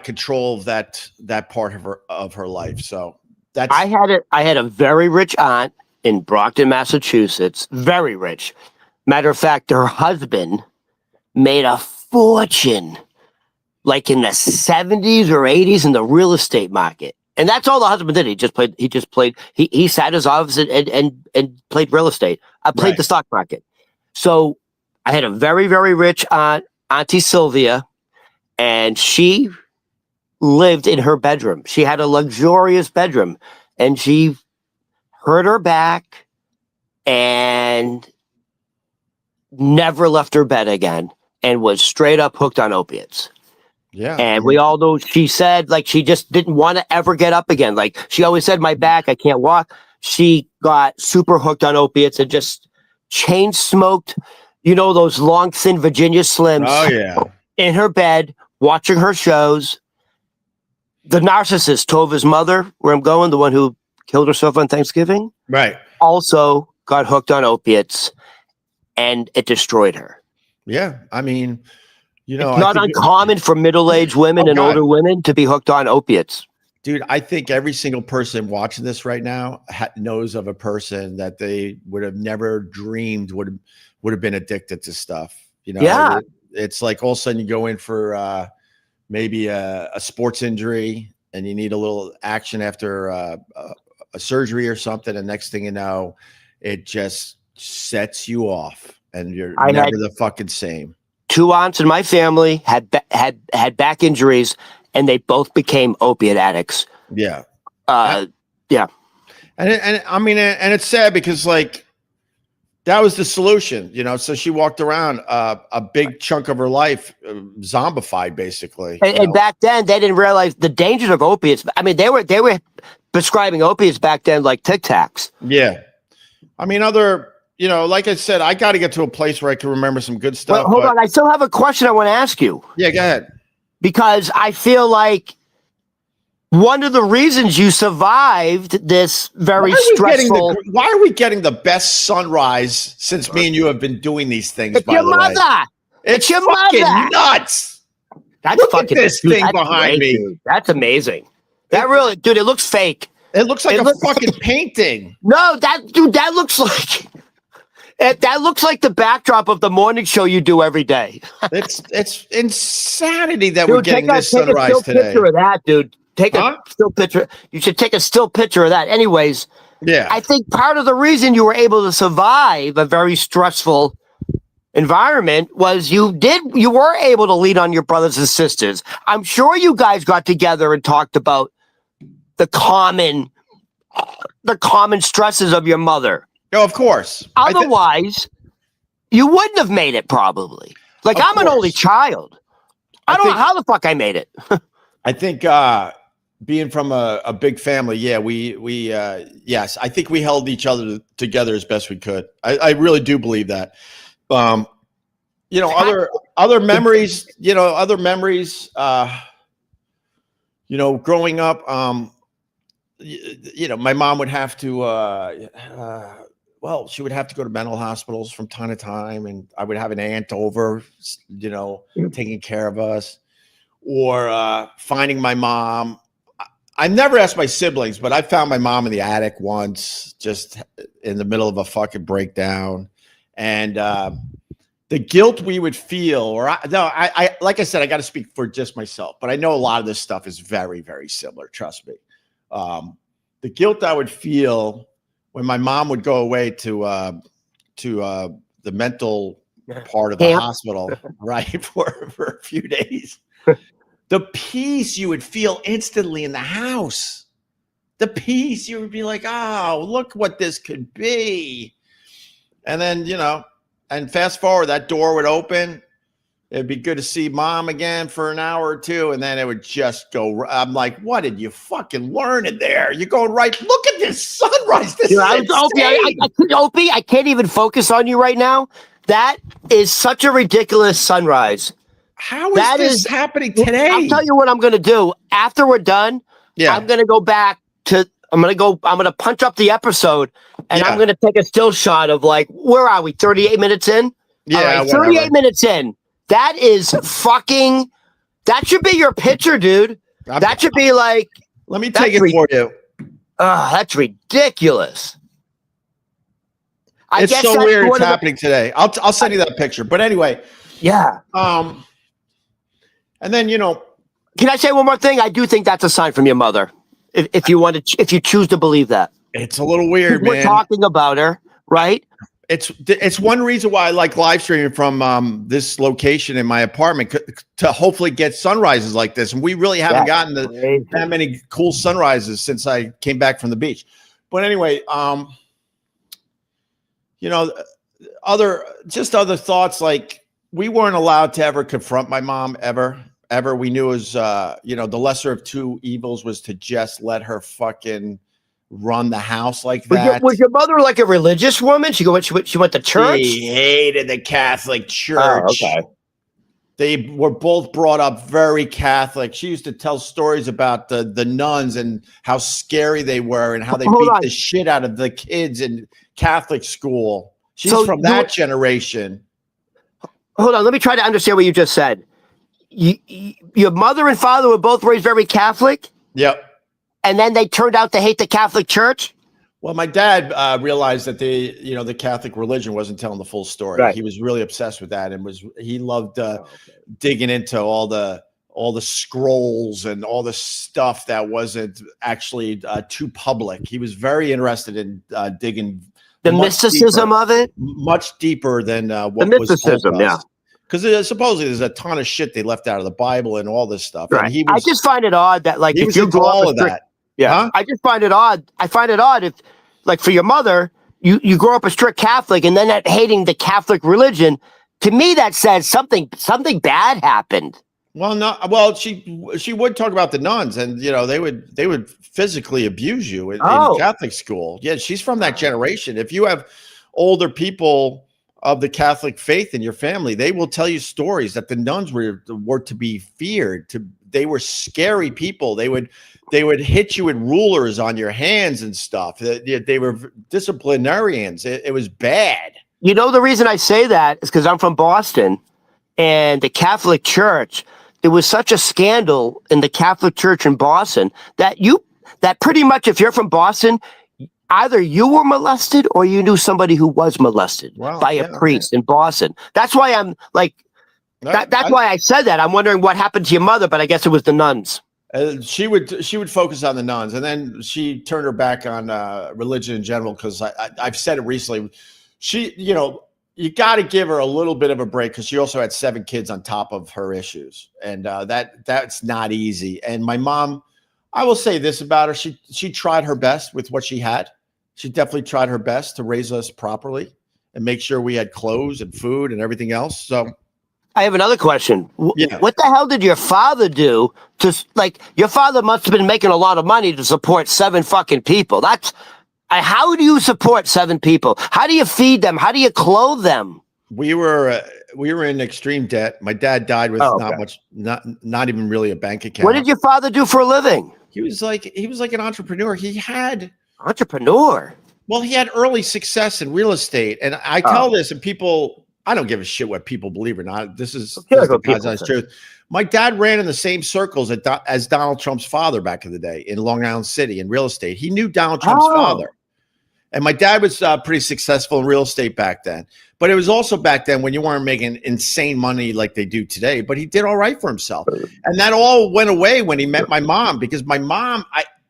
control of that part of her life. So that's I had a very rich aunt in Brockton, Massachusetts, very rich. Matter of fact, her husband made a fortune like in the 70s or 80s in the real estate market. And that's all the husband did. He sat in his office and played real estate. I played the stock market. So I had a very, very rich aunt, Auntie Sylvia, and she lived in her bedroom. She had a luxurious bedroom, and she hurt her back and never left her bed again, and was straight up hooked on opiates. Yeah. And we all know she said, like, she just didn't want to ever get up again. Like, she always said, my back, I can't walk. She got super hooked on opiates and just chain smoked, those long, thin Virginia Slims. Oh, yeah. In her bed watching her shows. The narcissist told his mother where I'm going, the one who killed herself on Thanksgiving. Right. Also got hooked on opiates, and it destroyed her. Yeah. I mean, you know, it's not uncommon for middle-aged women and older women to be hooked on opiates. Dude, I think every single person watching this right now knows of a person that they would have never dreamed would have been addicted to stuff. You know, yeah. It's like all of a sudden you go in for maybe a sports injury and you need a little action after a surgery or something. And next thing you know, it just sets you off and you're never the fucking same. 2 aunts in my family had back injuries, and they both became opiate addicts. Yeah. Yeah. And I mean, and it's sad because like that was the solution, you know? So she walked around a big chunk of her life zombified basically. And back then they didn't realize the dangers of opiates. I mean, they were prescribing opiates back then like Tic Tacs. Yeah. I mean, you know, like I said, I got to get to a place where I can remember some good stuff. Well, hold on. I still have a question I want to ask you. Yeah, go ahead. Because I feel like one of the reasons you survived this very stressful. Why are we getting the best sunrise since me and you have been doing these things? It's your mother. It's your fucking mother. Nuts. That's Look fucking at this thing behind me. Dude. That's amazing. That really, dude. It looks fake. It looks like a fucking painting. No, that looks like. That looks like the backdrop of the morning show you do every day. It's insanity that dude, we're getting this sunrise take a still today. Picture of that, dude. Take a still picture. You should take a still picture of that. Anyways, yeah. I think part of the reason you were able to survive a very stressful environment was you were able to lean on your brothers and sisters. I'm sure you guys got together and talked about the common stresses of your mother. No, of course. Otherwise, you wouldn't have made it probably. Like, I'm an only child. I don't know how the fuck I made it. I think being from a big family, yeah, yes, I think we held each other together as best we could. I really do believe that. You know, other memories, you know, growing up, you know, my mom would have to she would have to go to mental hospitals from time to time, and I would have an aunt over, you know, taking care of us, or finding my mom. I never asked my siblings, but I found my mom in the attic once, just in the middle of a fucking breakdown, and the guilt we would feel, I like I said, I got to speak for just myself, but I know a lot of this stuff is very, very similar. Trust me. The guilt I would feel when my mom would go away to the mental part of the hospital, right, for a few days. The peace you would feel instantly in the house. The peace, you would be like, oh, look what this could be. And then, you know, and fast forward, that door would open. It'd be good to see mom again for an hour or two. And then it would just go. I'm like, what did you fucking learn in there? You're going right. Look at this sunrise. This is Opie, I can't even focus on you right now. That is such a ridiculous sunrise. How is this happening today? I'll tell you what I'm going to do. After we're done, I'm going to go back to, I'm going to punch up the episode, and I'm going to take a still shot of like, where are we? 38 minutes in? Yeah. Right, 38 minutes in. That is fucking, that should be your picture, dude. That should be like, let me take it for you. That's ridiculous. It's so weird it's happening today. I'll send you that picture. But anyway. Yeah. And then, you know. Can I say one more thing? I do think that's a sign from your mother. If you choose to believe that. It's a little weird, man. We're talking about her, right? It's one reason why I like live streaming from this location in my apartment to hopefully get sunrises like this. And we really haven't gotten that many cool sunrises since I came back from the beach. But anyway, you know, other thoughts, like we weren't allowed to ever confront my mom ever. We knew it was, you know, the lesser of two evils was to just let her fucking run the house like that. Was your mother like a religious woman? She went to church? She hated the Catholic Church. Oh, okay. They were both brought up very Catholic. She used to tell stories about the nuns and how scary they were and how they beat the shit out of the kids in Catholic school. She's from that generation. Hold on. Let me try to understand what you just said. Your mother and father were both raised very Catholic? Yep. And then they turned out to hate the Catholic Church? Well, my dad realized that the Catholic religion wasn't telling the full story. Right. He was really obsessed with that, and he loved digging into all the scrolls and all the stuff that wasn't actually too public. He was very interested in digging the mysticism of it, much deeper than what the mysticism. Yeah, because supposedly there's a ton of shit they left out of the Bible and all this stuff. Right. And I just find it odd that he was into all of that. Yeah, huh? I just find it odd. I find it odd if, like, for your mother, you grow up a strict Catholic and then that hating the Catholic religion. To me, that says something bad happened. Well, no. Well, she would talk about the nuns, and they would physically abuse you in Catholic school. Yeah, she's from that generation. If you have older people of the Catholic faith in your family, they will tell you stories that the nuns were to be feared. They were scary people. They would hit you with rulers on your hands and stuff. They were disciplinarians. It was bad. You know, the reason I say that is because I'm from Boston, and the Catholic Church, there was such a scandal in the Catholic Church in Boston that pretty much, if you're from Boston, either you were molested or you knew somebody who was molested by a priest in Boston. That's why I'm like, that's why I said that. I'm wondering what happened to your mother, but I guess it was the nuns. She would focus on the nuns, and then she turned her back on religion in general, because I've said it recently. You got to give her a little bit of a break, because she also had 7 kids on top of her issues, and that's not easy. And my mom, I will say this about her: she tried her best with what she had. She definitely tried her best to raise us properly and make sure we had clothes and food and everything else. So I have another question. Yeah. What the hell did your father do your father must have been making a lot of money to support 7 fucking people. How do you support 7 people? How do you feed them? How do you clothe them? We were in extreme debt. My dad died with not even really a bank account. What did your father do for a living? He was like an entrepreneur. Entrepreneur. Well, he had early success in real estate. And I tell this, and people, I don't give a shit what people believe or not. This is the God's honest truth. My dad ran in the same circles as Donald Trump's father back in the day in Long Island City in real estate. He knew Donald Trump's father. And my dad was pretty successful in real estate back then. But it was also back then when you weren't making insane money like they do today. But he did all right for himself. And that all went away when he met my mom, because my mom,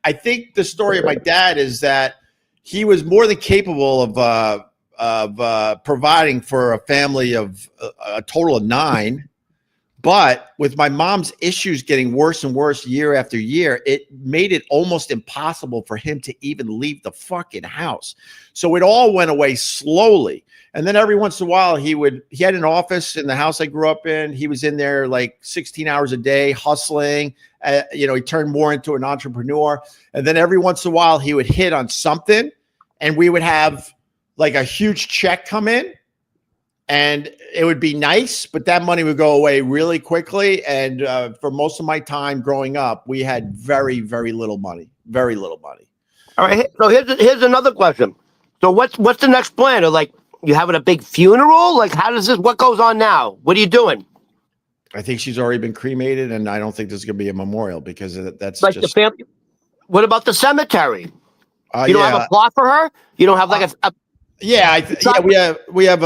I think the story of my dad is that he was more than capable of providing for a family of a total of 9. But with my mom's issues getting worse and worse year after year, it made it almost impossible for him to even leave the fucking house. So it all went away slowly. And then every once in a while, he had an office in the house I grew up in. He was in there like 16 hours a day, hustling. He turned more into an entrepreneur. And then every once in a while, he would hit on something, and we would have like a huge check come in. And it would be nice, but that money would go away really quickly. And for most of my time growing up, we had very, very little money. Very little money. All right. So here's another question. So what's the next plan? Or like, you having a big funeral? Like, what goes on now? What are you doing? I think she's already been cremated, and I don't think there's going to be a memorial, because that's like just the family. What about the cemetery? You don't have a plot for her? You don't have like a we have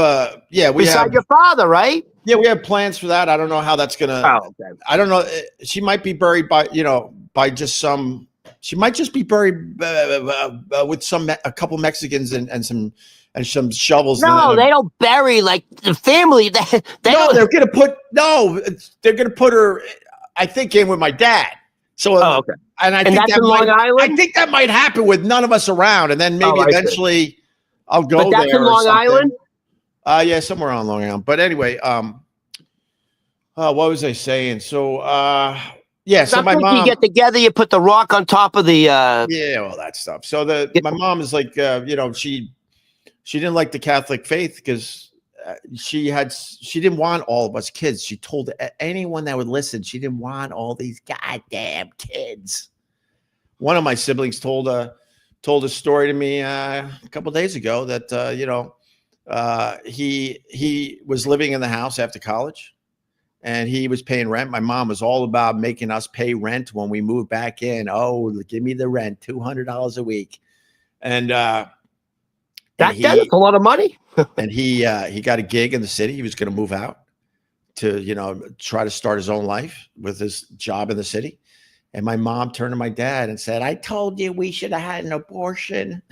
beside your father, right? Yeah, we have plans for that. I don't know how that's gonna. I don't know. She might be buried by just some. She might just be buried with a couple Mexicans and some shovels. No, they don't bury like the family. They're gonna put her. I think in with my dad. So okay. And I think that's in Long Island. I think that might happen with none of us around, and then maybe eventually. I'll go there. But that's in Long Island? Yeah, somewhere on Long Island. But anyway, what was I saying? So, so my mom. You get together, you put the rock on top of the. All that stuff. So my mom is like, she didn't like the Catholic faith because she didn't want all of us kids. She told anyone that would listen, she didn't want all these goddamn kids. One of my siblings told a story to me a couple of days ago that he was living in the house after college, and he was paying rent. My mom was all about making us pay rent when we moved back in. Oh, give me the rent, $200 a week, and that's a lot of money. And he got a gig in the city. He was going to move out to try to start his own life with his job in the city. And my mom turned to my dad and said, "I told you we should have had an abortion."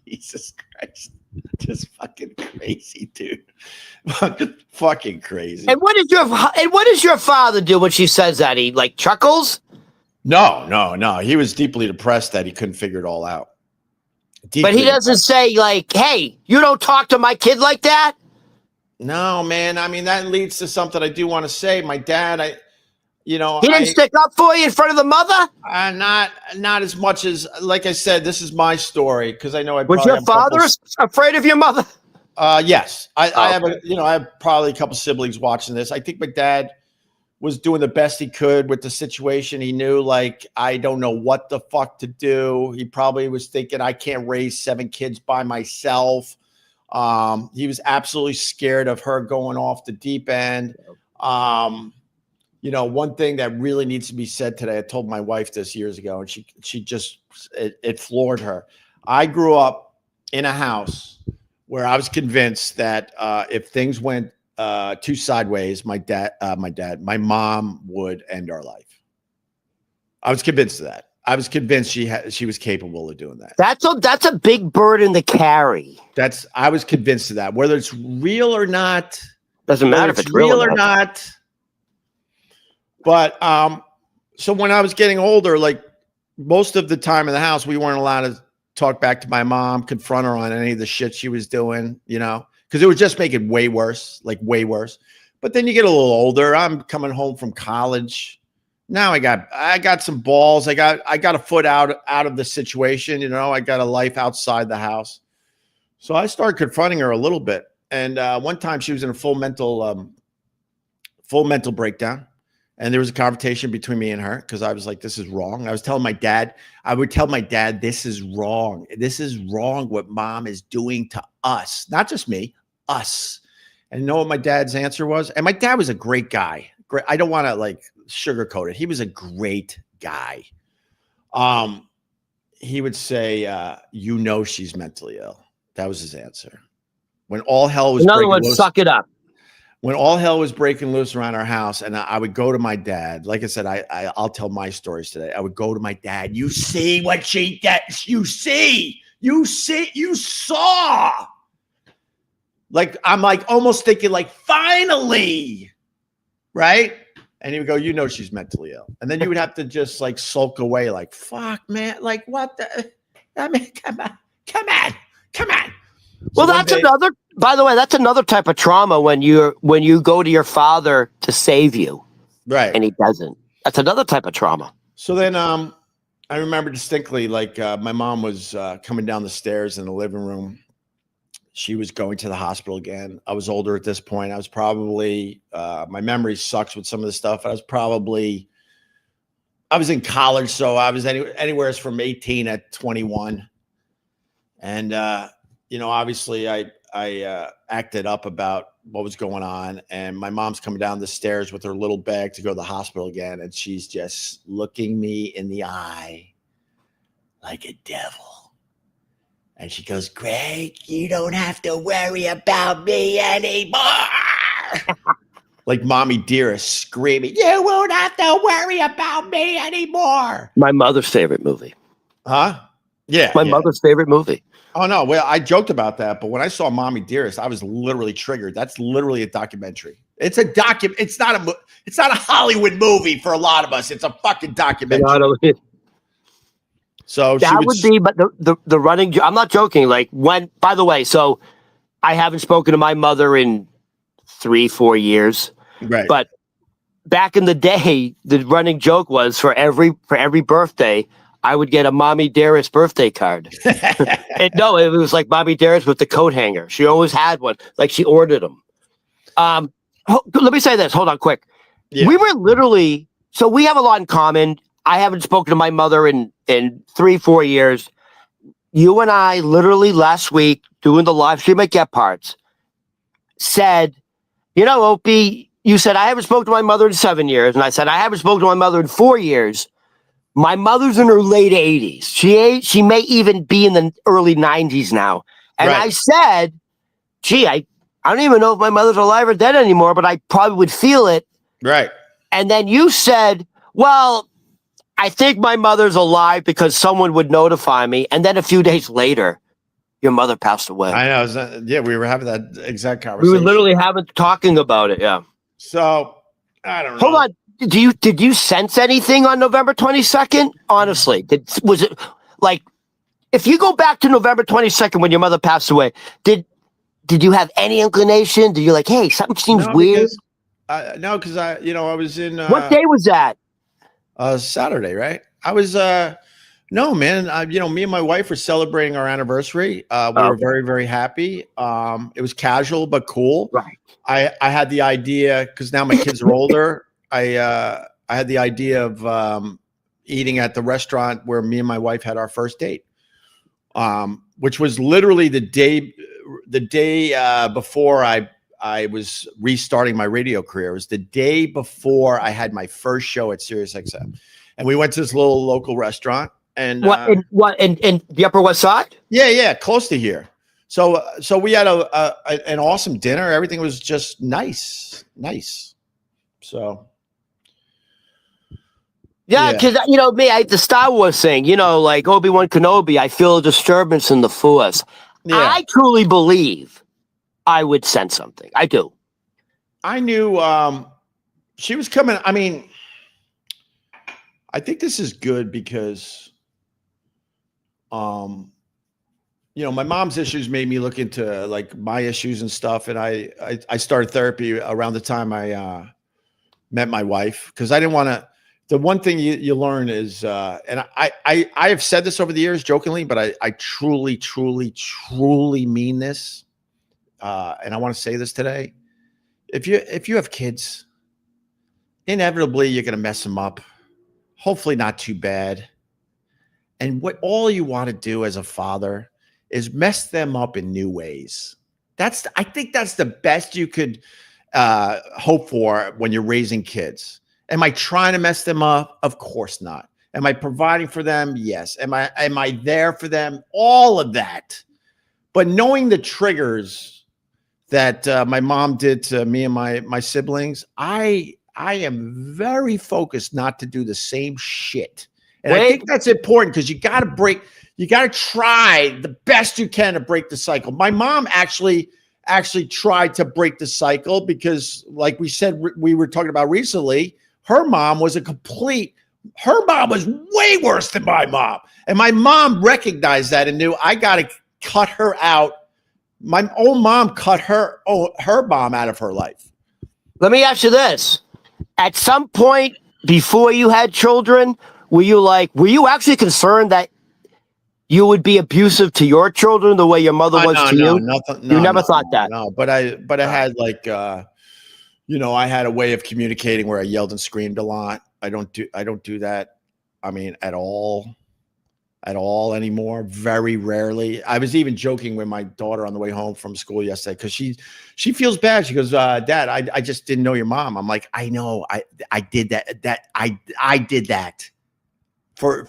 Jesus Christ. Just fucking crazy, dude. Fucking crazy. And what does your father do when she says that? He like chuckles? No. He was deeply depressed that he couldn't figure it all out. But he doesn't say like, "Hey, you don't talk to my kid like that." No, man. I mean, that leads to something I do want to say. My dad, he didn't stick up for you in front of the mother? Not as much as, like I said, this is my story because I know I was your father afraid of your mother? Yes, I have probably a couple siblings watching this. I think my dad was doing the best he could with the situation. He knew, like, I don't know what the fuck to do. He probably was thinking, I can't raise 7 kids by myself. He was absolutely scared of her going off the deep end. One thing that really needs to be said today, I told my wife this years ago, and she just, it floored her. I grew up in a house where I was convinced that if things went too sideways, my mom would end our life. I was convinced of that. I was convinced she was capable of doing that. That's a big burden to carry. I was convinced of that. Whether it's real or not, doesn't matter if it's real or not. But so when I was getting older, like most of the time in the house, we weren't allowed to talk back to my mom, confront her on any of the shit she was doing, because it would just make it way worse, like way worse. But then you get a little older. I'm coming home from college. Now I got some balls. I got a foot out of the situation. I got a life outside the house. So I started confronting her a little bit. And one time she was in a full mental breakdown. And there was a confrontation between me and her because I was like, this is wrong. I would tell my dad, this is wrong. This is wrong what mom is doing to us. Not just me, us. And you know what my dad's answer was? And my dad was a great guy. Great. I don't want to like sugarcoat it. He was a great guy. He would say, she's mentally ill. That was his answer. When all hell was breaking loose. Suck it up. When all hell was breaking loose around our house, and I would go to my dad. Like I said, I'll tell my stories today. I would go to my dad. You see what she did? You saw. Like, I'm like almost thinking like, finally, right? And he would go, she's mentally ill. And then you would have to just like sulk away like, fuck, man. Like, what the? I mean, come on. Well, by the way, that's another type of trauma when you go to your father to save you. Right. And he doesn't. That's another type of trauma. So then I remember distinctly, like my mom was coming down the stairs in the living room. She was going to the hospital again. I was older at this point. I was probably, my memory sucks with some of the stuff. I was in college, so I was anywhere from 18 at 21. And, obviously I acted up about what was going on, and my mom's coming down the stairs with her little bag to go to the hospital again. And she's just looking me in the eye like a devil. And she goes, "Greg, you don't have to worry about me anymore." Like Mommy Dearest screaming, "You won't have to worry about me anymore." My mother's favorite movie. Huh? Yeah. My mother's favorite movie. Oh no! Well, I joked about that, but when I saw Mommy Dearest, I was literally triggered. That's literally a documentary. It's a It's not a Hollywood movie for a lot of us. It's a fucking documentary. So that would be, but the running. I'm not joking. Like by the way, so I haven't spoken to my mother in 3-4 years. Right. But back in the day, the running joke was for every birthday, I would get a Mommy Dearest birthday card. No, it was like Mommy Dearest with the coat hanger. She always had one. Like she ordered them. Let me say this. Hold on, quick. Yeah. We were literally, so we have a lot in common. I haven't spoken to my mother in 3-4 years. You and I literally last week doing the live stream at Get Parts said, you know, Opie, you said, I haven't spoken to my mother in 7 years. And I said, I haven't spoken to my mother in 4 years. My mother's in her late 80s. She may even be in the early 90s now. And I said, gee, I don't even know if my mother's alive or dead anymore, but I probably would feel it. Right. And then you said, well, I think my mother's alive because someone would notify me. And then a few days later, your mother passed away. I know. Yeah, we were having that exact conversation. We were literally talking about it. Yeah. So I don't know. Hold on. Did you sense anything on November 22nd? Honestly, was it like, if you go back to November 22nd when your mother passed away, did you have any inclination? Did you like, hey, something seems weird? No, because I was in. What day was that? Saturday, right? I was. No, man. Me and my wife were celebrating our anniversary. We were very, very happy. It was casual but cool. Right. I had the idea because now my kids are older. I had the idea of eating at the restaurant where me and my wife had our first date, which was literally the day before I was restarting my radio career. It was the day before I had my first show at SiriusXM, and we went to this little local restaurant. And in the Upper West Side? Yeah, close to here. So we had an awesome dinner. Everything was just nice. So. Yeah, because me, the Star Wars thing, like Obi-Wan Kenobi, I feel a disturbance in the Force. Yeah. I truly believe I would sense something. I do. I knew she was coming. I mean, I think this is good because, my mom's issues made me look into like my issues and stuff, and I started therapy around the time I met my wife because I didn't want to. The one thing you learn is, and I have said this over the years jokingly, but I truly, truly, truly mean this. And I want to say this today. If you have kids, inevitably you're going to mess them up. Hopefully not too bad. And what all you want to do as a father is mess them up in new ways. I think that's the best you could hope for when you're raising kids. Am I trying to mess them up? Of course not. Am I providing for them? Yes. Am I there for them? All of that. But knowing the triggers that my mom did to me and my siblings, I am very focused not to do the same shit. And I think that's important because you got to try the best you can to break the cycle. My mom actually tried to break the cycle because, like we said, we were talking about recently, her mom was way worse than my mom. And my mom recognized that and knew I got to cut her out. My own mom cut her mom out of her life. Let me ask you this. At some point before you had children, were you actually concerned that you would be abusive to your children the way your mother was to you? You never thought that. No, but I had like, I had a way of communicating where I yelled and screamed a lot. I don't do that. I mean, at all anymore. Very rarely. I was even joking with my daughter on the way home from school yesterday because she feels bad. She goes, Dad, I just didn't know your mom. I'm like, I know, I did that. I did that for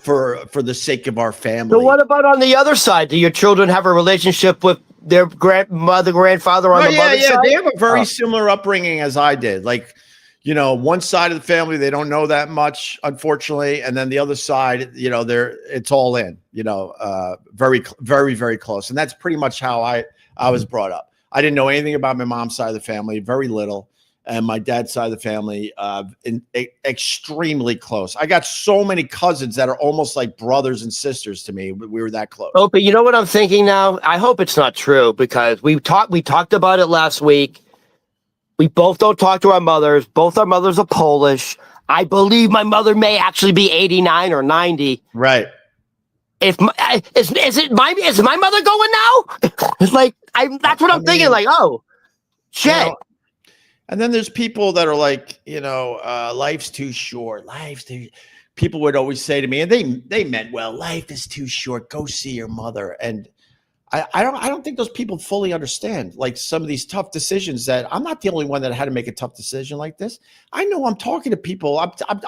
the sake of our family. So what about on the other side? Do your children have a relationship with their grandmother, grandfather on the mother's side? They have a very similar upbringing as I did. Like, one side of the family, they don't know that much, unfortunately. And then the other side, it's all in, very, very, very close. And that's pretty much how I was brought up. I didn't know anything about my mom's side of the family, very little. And my dad's side of the family, extremely close. I got so many cousins that are almost like brothers and sisters to me. We were that close. Oh, but you know what I'm thinking now? I hope it's not true because we talked about it last week. We both don't talk to our mothers. Both our mothers are Polish. I believe my mother may actually be 89 or 90. Right. if is my mother going now? It's like that's what I'm thinking. Like, oh, shit. You know, and then there's people that are like, life's too short. People would always say to me, and they meant well, life is too short. Go see your mother. And I don't think those people fully understand like some of these tough decisions that I'm not the only one that had to make a tough decision like this. I know I'm talking to people.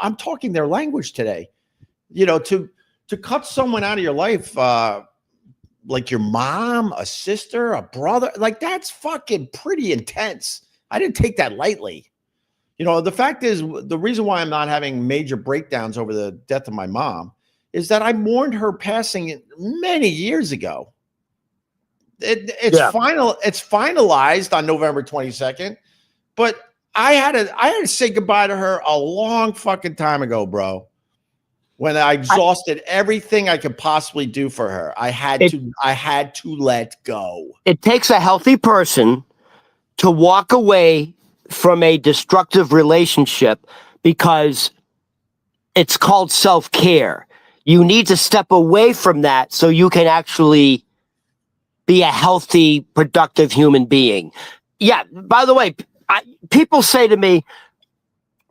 I'm talking their language today. To cut someone out of your life, like your mom, a sister, a brother, like that's fucking pretty intense. I didn't take that lightly. The fact is, the reason why I'm not having major breakdowns over the death of my mom is that I mourned her passing many years ago. It's finalized on November 22nd, but I had to say goodbye to her a long fucking time ago, bro. When I exhausted everything I could possibly do for her, I had to let go. It takes a healthy person to walk away from a destructive relationship because it's called self-care. You need to step away from that so you can actually be a healthy, productive human being. Yeah, by the way, people say to me,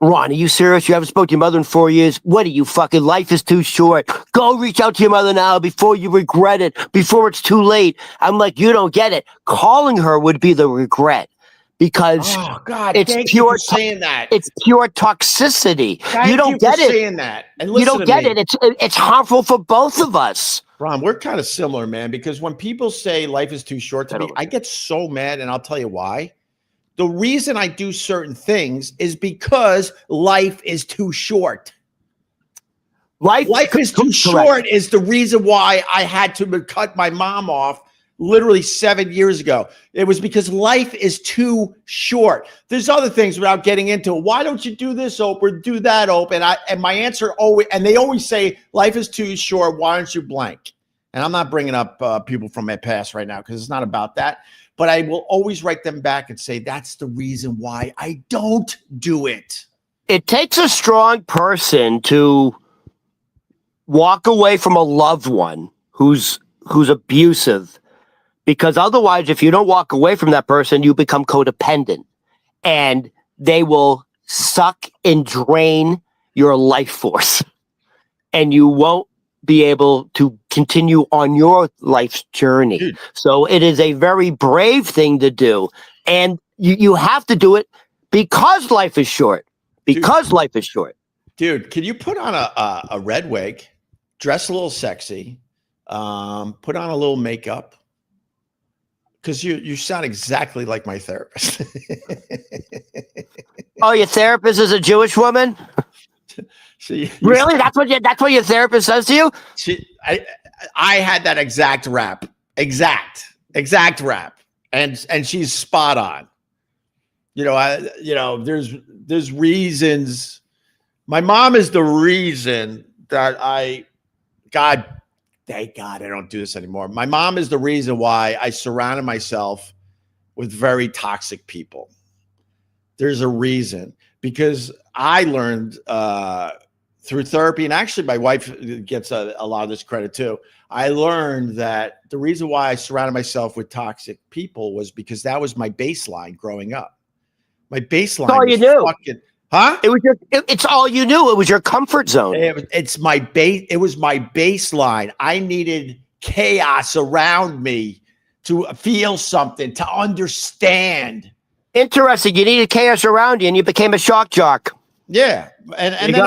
Ron, are you serious? You haven't spoken to your mother in 4 years? What are you fucking? Life is too short. Go reach out to your mother now before you regret it, before it's too late. I'm like, you don't get it. Calling her would be the regret because thank you for saying that. It's pure toxicity. You don't get it. Saying that. And listen, you don't get it. It's harmful for both of us. Ron, we're kind of similar, man, because when people say life is too short to me, I get so mad, and I'll tell you why. The reason I do certain things is because life is too short. Life is too short is the reason why I had to cut my mom off literally 7 years ago. It was because life is too short. There's other things without getting into it. Why don't you do this, Oprah? Do that, Oprah? And my answer always, and they always say, life is too short. Why aren't you blank? And I'm not bringing up people from my past right now because it's not about that. But I will always write them back and say, that's the reason why I don't do it. It takes a strong person to walk away from a loved one who's abusive, because otherwise, if you don't walk away from that person, you become codependent and they will suck and drain your life force and you won't be able to continue on your life's journey. Dude. So it is a very brave thing to do. And you have to do it because life is short. Life is short. Dude, can you put on a red wig, dress a little sexy, put on a little makeup? Because you sound exactly like my therapist. Oh, your therapist is a Jewish woman? Really? That's what your therapist says to you? I had that exact rap. Exact rap. And she's spot on. There's reasons. My mom is the reason that thank God I don't do this anymore. My mom is the reason why I surrounded myself with very toxic people. There's a reason, because I learned through therapy, and actually my wife gets a lot of this credit too. I learned that the reason why I surrounded myself with toxic people was because that was my baseline growing up. My baseline all you knew. Huh? It's all you knew. It was your comfort zone. It was my baseline. I needed chaos around me to feel something, to understand. Interesting. You needed chaos around you, and you became a shock jock. Yeah, and then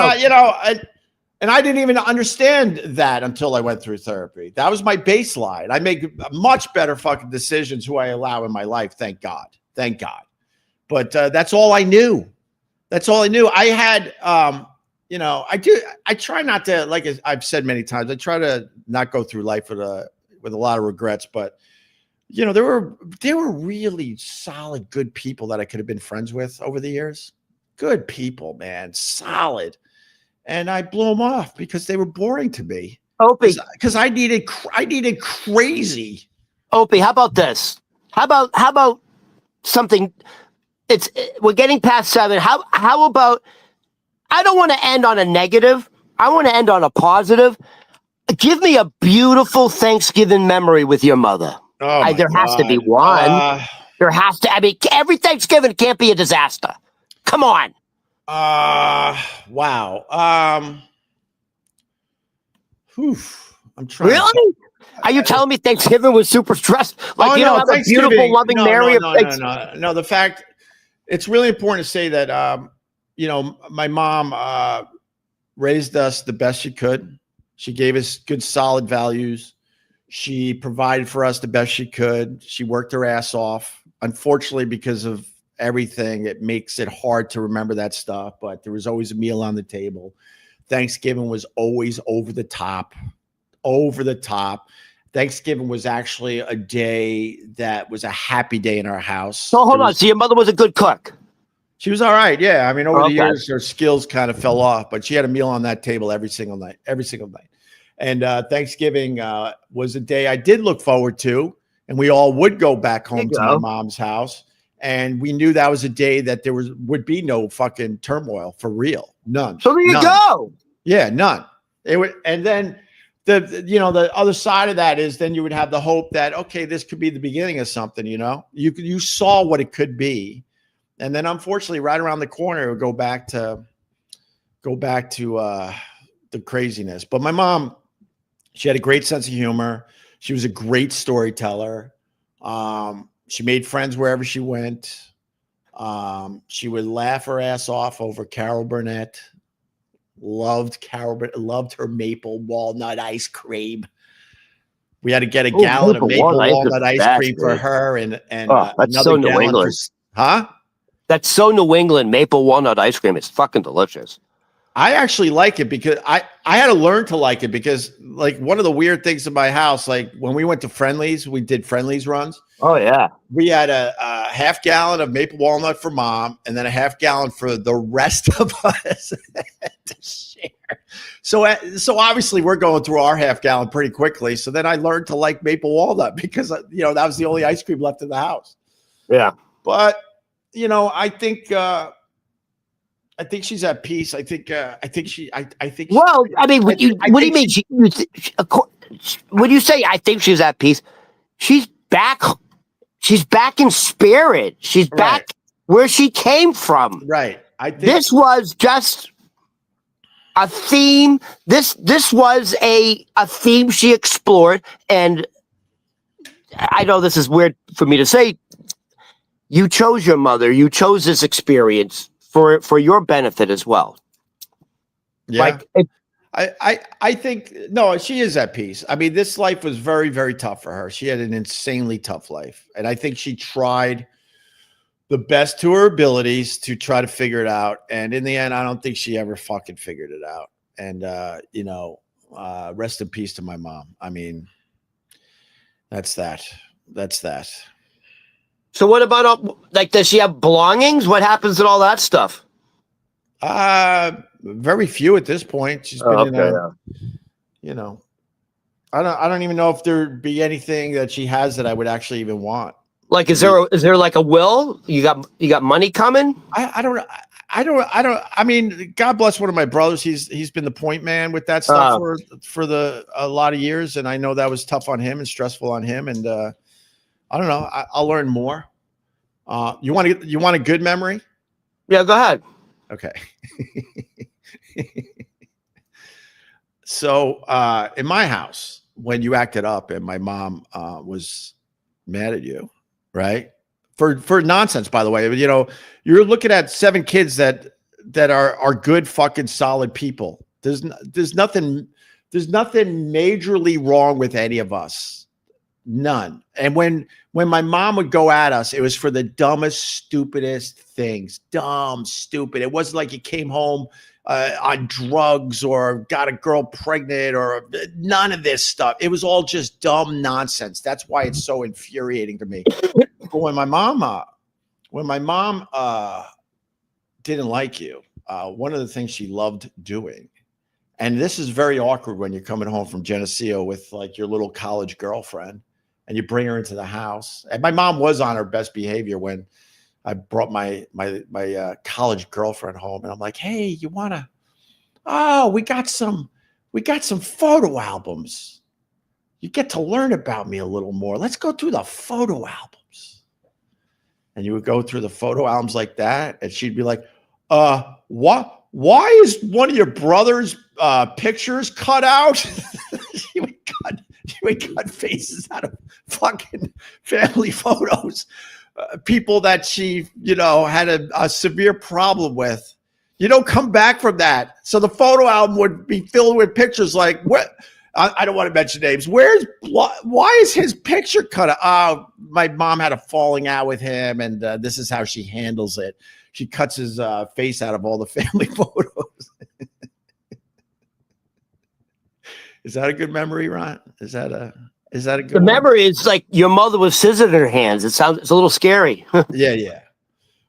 I didn't even understand that until I went through therapy. That was my baseline. I make much better fucking decisions who I allow in my life. Thank God. But that's all I knew. I had, I try not to, like I've said many times, I try to not go through life with a lot of regrets, but there were really solid, good people that I could have been friends with over the years. Good people, man, solid. And I blew them off because they were boring to me. Opie, because I needed crazy. Opie, how about this? How about something? We're getting past 7. How about, I don't want to end on a negative. I want to end on a positive. Give me a beautiful Thanksgiving memory with your mother. Oh, There has to be one. There has to. I mean, every Thanksgiving can't be a disaster. Come on. Wow. I'm trying. Really? Are you telling me Thanksgiving was super stressed? Like you don't have a beautiful, loving Mary? No. The fact, it's really important to say that, my mom raised us the best she could. She gave us good, solid values. She provided for us the best she could. She worked her ass off. Unfortunately, because of everything, it makes it hard to remember that stuff, but there was always a meal on the table. Thanksgiving was always over the top. Thanksgiving was actually a day that was a happy day in our house. So hold on. So your mother was a good cook? She was all right. Yeah. I mean, over the years, her skills kind of fell off, but she had a meal on that table every single night. And Thanksgiving was a day I did look forward to, and we all would go back home to my mom's house. And we knew that was a day that there would be no fucking turmoil for real. None. So there you go. Yeah, none. And then the other side of that is then you would have the hope that, okay, this could be the beginning of something, you saw what it could be. And then unfortunately, right around the corner, it would go back to the craziness. But my mom, she had a great sense of humor. She was a great storyteller. She made friends wherever she went. She would laugh her ass off over Carol Burnett. Loved her maple walnut ice cream. We had to get a gallon of maple walnut ice cream for her, and that's so New England. That's so New England. Maple walnut ice cream is fucking delicious. I actually like it because I had to learn to like it because, like, one of the weird things in my house, like when we went to Friendly's, we did Friendly's runs. Oh yeah. We had a half gallon of maple walnut for mom, and then a half gallon for the rest of us to share. So obviously we're going through our half gallon pretty quickly. So then I learned to like maple walnut because that was the only ice cream left in the house. Yeah. But I think she's at peace. I think. Well, I mean, what do you mean? When you say I think she's at peace, she's back. She's back in spirit. She's back where she came from. Right. I think this was just a theme. This was a theme she explored, and I know this is weird for me to say. You chose your mother. You chose this experience for your benefit as well. Yeah. I think, no, she is at peace. I mean, this life was very, very tough for her. She had an insanely tough life. And I think she tried the best to her abilities to try to figure it out. And in the end, I don't think she ever fucking figured it out. And, rest in peace to my mom. I mean, that's that. So what about, does she have belongings? What happens to all that stuff? Very few at this point. She's been I don't even know if there'd be anything that she has that I would actually even want. Like, is there like a will? You got money coming? I don't. I mean, God bless one of my brothers. He's been the point man with that stuff for a lot of years, and I know that was tough on him and stressful on him. And I don't know. I'll learn more. You want a good memory? Yeah, go ahead. Okay. So in my house, when you acted up and my mom was mad at you, right? For nonsense, by the way, you're looking at 7 kids that are good fucking solid people. There's nothing majorly wrong with any of us. None. And when my mom would go at us, it was for the dumbest, stupidest things. Dumb, stupid. It wasn't like you came home on drugs or got a girl pregnant or none of this stuff. It was all just dumb nonsense. That's why it's so infuriating to me. But when my mom didn't like you, one of the things she loved doing, and this is very awkward when you're coming home from Geneseo with like your little college girlfriend, and you bring her into the house. And my mom was on her best behavior when I brought my college girlfriend home, and I'm like, "Hey, we got some We got some photo albums. You get to learn about me a little more. Let's go through the photo albums. And you would go through the photo albums like that. And she'd be like, why is one of your brother's pictures cut out? she would cut faces out of fucking family photos. People that she, had a severe problem with. You don't come back from that. So the photo album would be filled with pictures like, what? I don't want to mention names. Why is his picture cut out? Oh, my mom had a falling out with him, and this is how she handles it. She cuts his face out of all the family photos. Is that a good memory, Ron? Is that a good The memory is like your mother with scissors in her hands. It's a little scary. Yeah.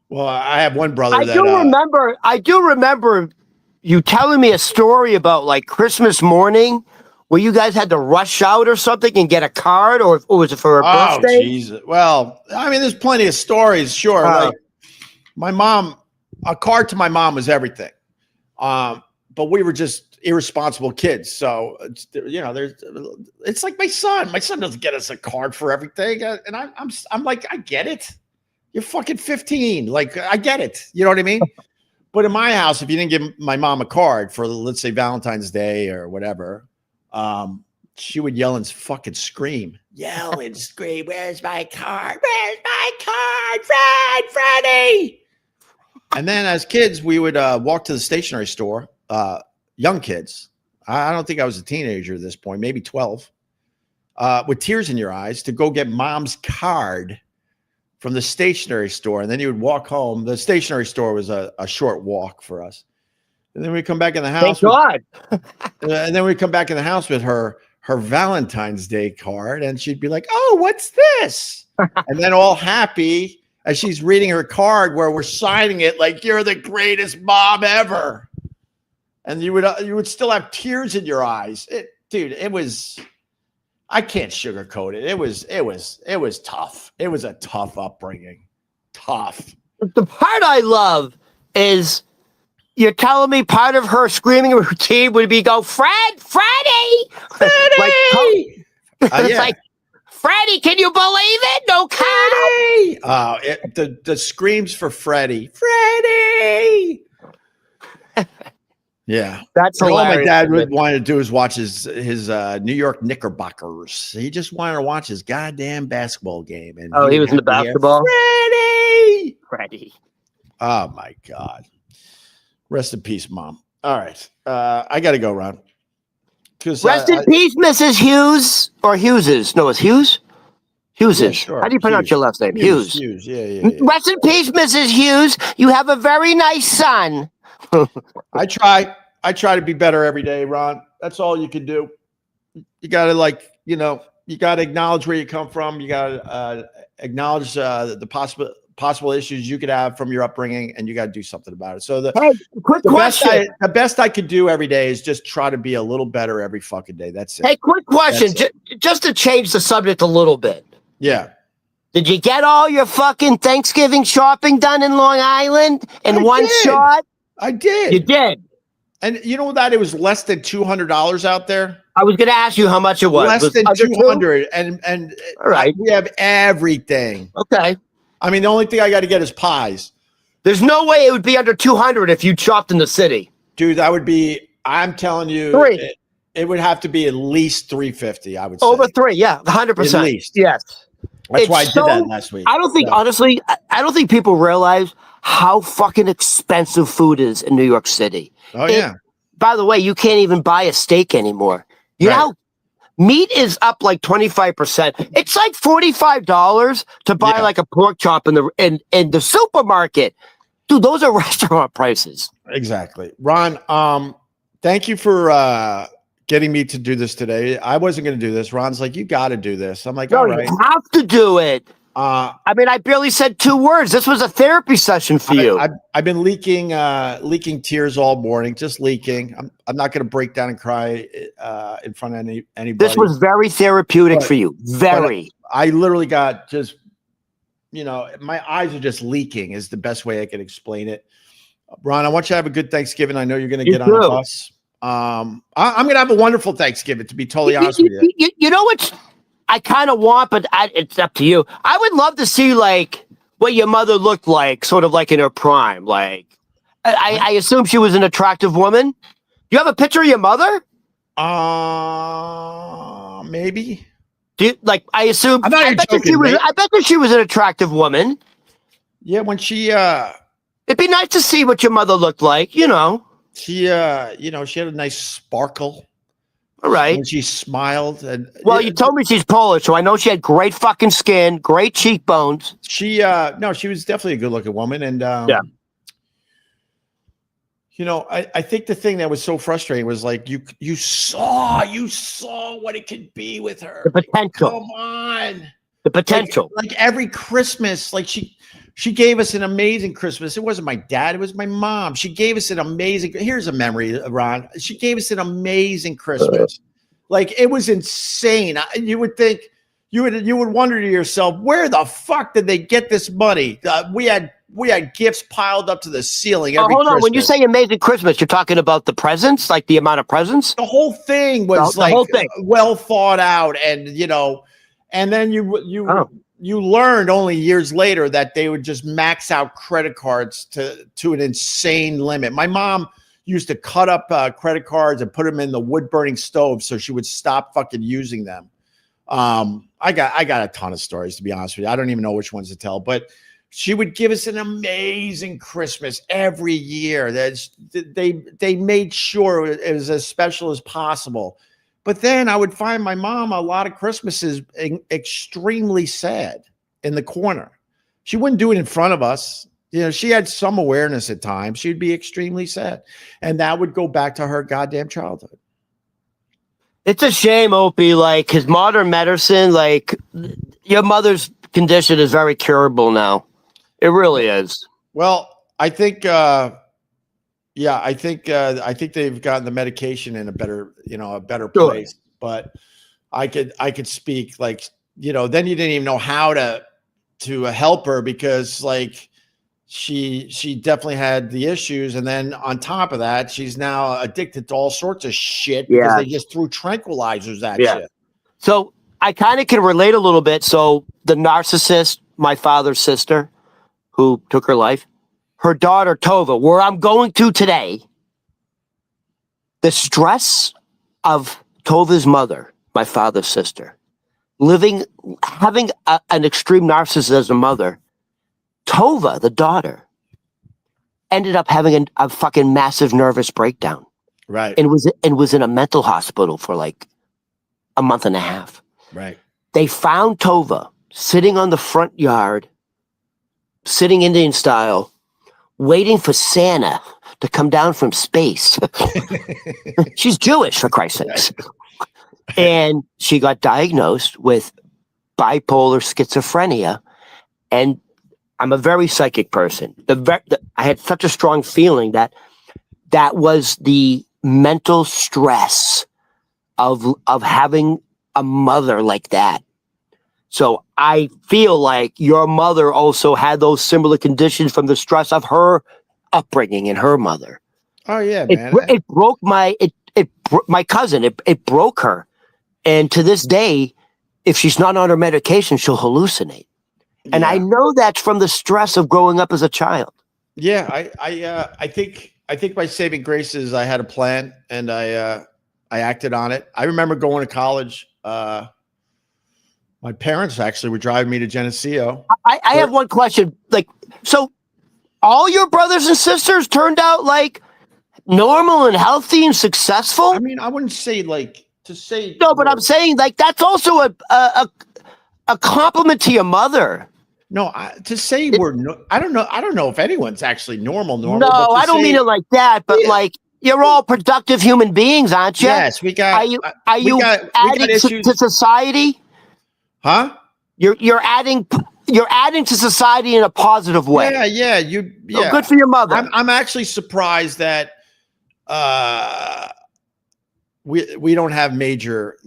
Well, I have one brother. I do remember you telling me a story about like Christmas morning where you guys had to rush out or something and get a card, or was it for her birthday? Jesus. Well, I mean, there's plenty of stories, sure. Like my mom, a card to my mom was everything. But we were just irresponsible kids. So, it's like my son. My son doesn't get us a card for everything. And I'm like, I get it. You're fucking 15. Like, I get it. You know what I mean? But in my house, if you didn't give my mom a card for, let's say, Valentine's Day or whatever, she would yell and fucking scream. Yell and scream, where's my card? Where's my card? Freddie! And then as kids, we would walk to the stationery store, young kids. I don't think I was a teenager at this point, maybe 12, with tears in your eyes to go get mom's card from the stationery store. And then you would walk home. The stationery store was a short walk for us. And then we come back in the house. Thank God. And then we come back in the house with her Valentine's Day card. And she'd be like, oh, what's this? And then all happy as she's reading her card where we're signing it like you're the greatest mom ever. And you would still have tears in your eyes. It was, I can't sugarcoat it. It was tough. It was a tough upbringing. Tough. The part I love is you're telling me part of her screaming routine would be go, Freddie! Freddie! It's like, Freddie, can you believe it? No card. The screams for Freddie. Freddie! Yeah. That's all hilarious. my dad would want to do is watch his New York Knickerbockers. He just wanted to watch his goddamn basketball game. And he was in the basketball? Freddie! Oh, my God. Rest in peace, Mom. All right. I got to go, Ron. Rest in peace, Mrs. Hughes. Or Hugheses. No, it's Hughes? Hugheses. Yeah, sure. How do you pronounce your last name? Hughes. Yeah. Rest in peace, Mrs. Hughes. You have a very nice son. I try to be better every day, Ron. That's all you can do. You got to you got to acknowledge where you come from. You got to acknowledge the possible issues you could have from your upbringing, and you got to do something about it. So the best I could do every day is just try to be a little better every fucking day. That's it. Hey, quick question, just to change the subject a little bit. Yeah. Did you get all your fucking Thanksgiving shopping done in Long Island in one shot? I did. You did. And you know that it was less than $200 out there? I was going to ask you how much it was. Less than 200. And all right. We have everything. Okay. I mean, the only thing I got to get is pies. There's no way it would be under 200 if you chopped in the city. Dude, that would be, I'm telling you, it would have to be at least 350, I would say. Over 3, yeah, 100%. At least. Yes. That's why I did that last week. I don't think, honestly, I don't think people realize how fucking expensive food is in New York City. Oh, yeah. By the way, you can't even buy a steak anymore. You know, meat is up like 25%. It's like $45 to buy like a pork chop in the supermarket. Dude, those are restaurant prices. Exactly. Ron, thank you for getting me to do this today. I wasn't going to do this. Ron's like, you got to do this. I'm like, all right. You have to do it. I mean, I barely said 2 words. This was a therapy session for you. I've been leaking tears all morning, just leaking. I'm not going to break down and cry in front of anybody. This was very therapeutic for you. Very. I literally got just, my eyes are just leaking is the best way I can explain it. Ron, I want you to have a good Thanksgiving. I know you're going to get on the bus. I'm gonna have a wonderful Thanksgiving. To be totally honest with you, You know what I kind of want, but it's up to you. I would love to see like what your mother looked like, sort of like in her prime. Like, I assume she was an attractive woman. You have a picture of your mother? Maybe. Do you, like? I assume. I'm not even joking, I bet that she was an attractive woman. Yeah, when she. It'd be nice to see what your mother looked like. You know. She, she had a nice sparkle. All right. When she smiled, and well, you told me she's Polish, so I know she had great fucking skin, great cheekbones. She, no, she was definitely a good-looking woman, and yeah. You know, I think the thing that was so frustrating was like you saw what it could be with her. The potential. Come on. The potential. Like every Christmas, like she gave us an amazing Christmas. It wasn't my dad, it was my mom. She gave us an amazing, here's a memory, Ron. She gave us an amazing Christmas. Like it was insane. You would think, you would wonder to yourself, where the fuck did they get this money? We had gifts piled up to the ceiling every hold on. Christmas. When you say amazing Christmas, you're talking about the presents, like the amount of presents? The whole thing was the whole thing. Well thought out, and and then you learned only years later that they would just max out credit cards to an insane limit. My mom used to cut up credit cards and put them in the wood burning stove so she would stop fucking using them. I got a ton of stories, to be honest with you. I don't even know which ones to tell, but she would give us an amazing Christmas every year. They made sure it was as special as possible. But then I would find my mom a lot of Christmases extremely sad in the corner. She wouldn't do it in front of us. She had some awareness at times. She'd be extremely sad. And that would go back to her goddamn childhood. It's a shame, Opie, like, because modern medicine, like, your mother's condition is very curable now. It really is. Well, I think, I think they've gotten the medication in a better place. Sure. But I could speak like, then you didn't even know how to help her because like she definitely had the issues, and then on top of that, she's now addicted to all sorts of shit because they just threw tranquilizers at shit. So I kind of can relate a little bit. So the narcissist, my father's sister, who took her life, her daughter Tova, where I'm going to today, the stress of Tova's mother, my father's sister, having an extreme narcissism mother, Tova, the daughter, ended up having a fucking massive nervous breakdown. Right. And was in a mental hospital for like a month and a half. Right. They found Tova sitting on the front yard, sitting Indian style, waiting for Santa to come down from space. She's Jewish, for Christ's sakes. And she got diagnosed with bipolar schizophrenia. And I'm a very psychic person. I had such a strong feeling that was the mental stress of having a mother like that. So I feel like your mother also had those similar conditions from the stress of her upbringing and her mother. Oh yeah, man. It broke my cousin. It broke her, and to this day, if she's not on her medication, she'll hallucinate. Yeah. And I know that's from the stress of growing up as a child. Yeah, I think my saving grace is I had a plan and I acted on it. I remember going to college. My parents actually were driving me to Geneseo. I have one question. Like, so all your brothers and sisters turned out like normal and healthy and successful? I mean, I wouldn't say like to say. No, but I'm saying like that's also a compliment to your mother. No, to say we're no, I don't know if anyone's actually normal. No, I don't mean it like that, but like you're all productive human beings, aren't you? Yes, we got. Are you adding to society? Huh? You're adding to society in a positive way. Yeah. So good for your mother. I'm actually surprised that we don't have major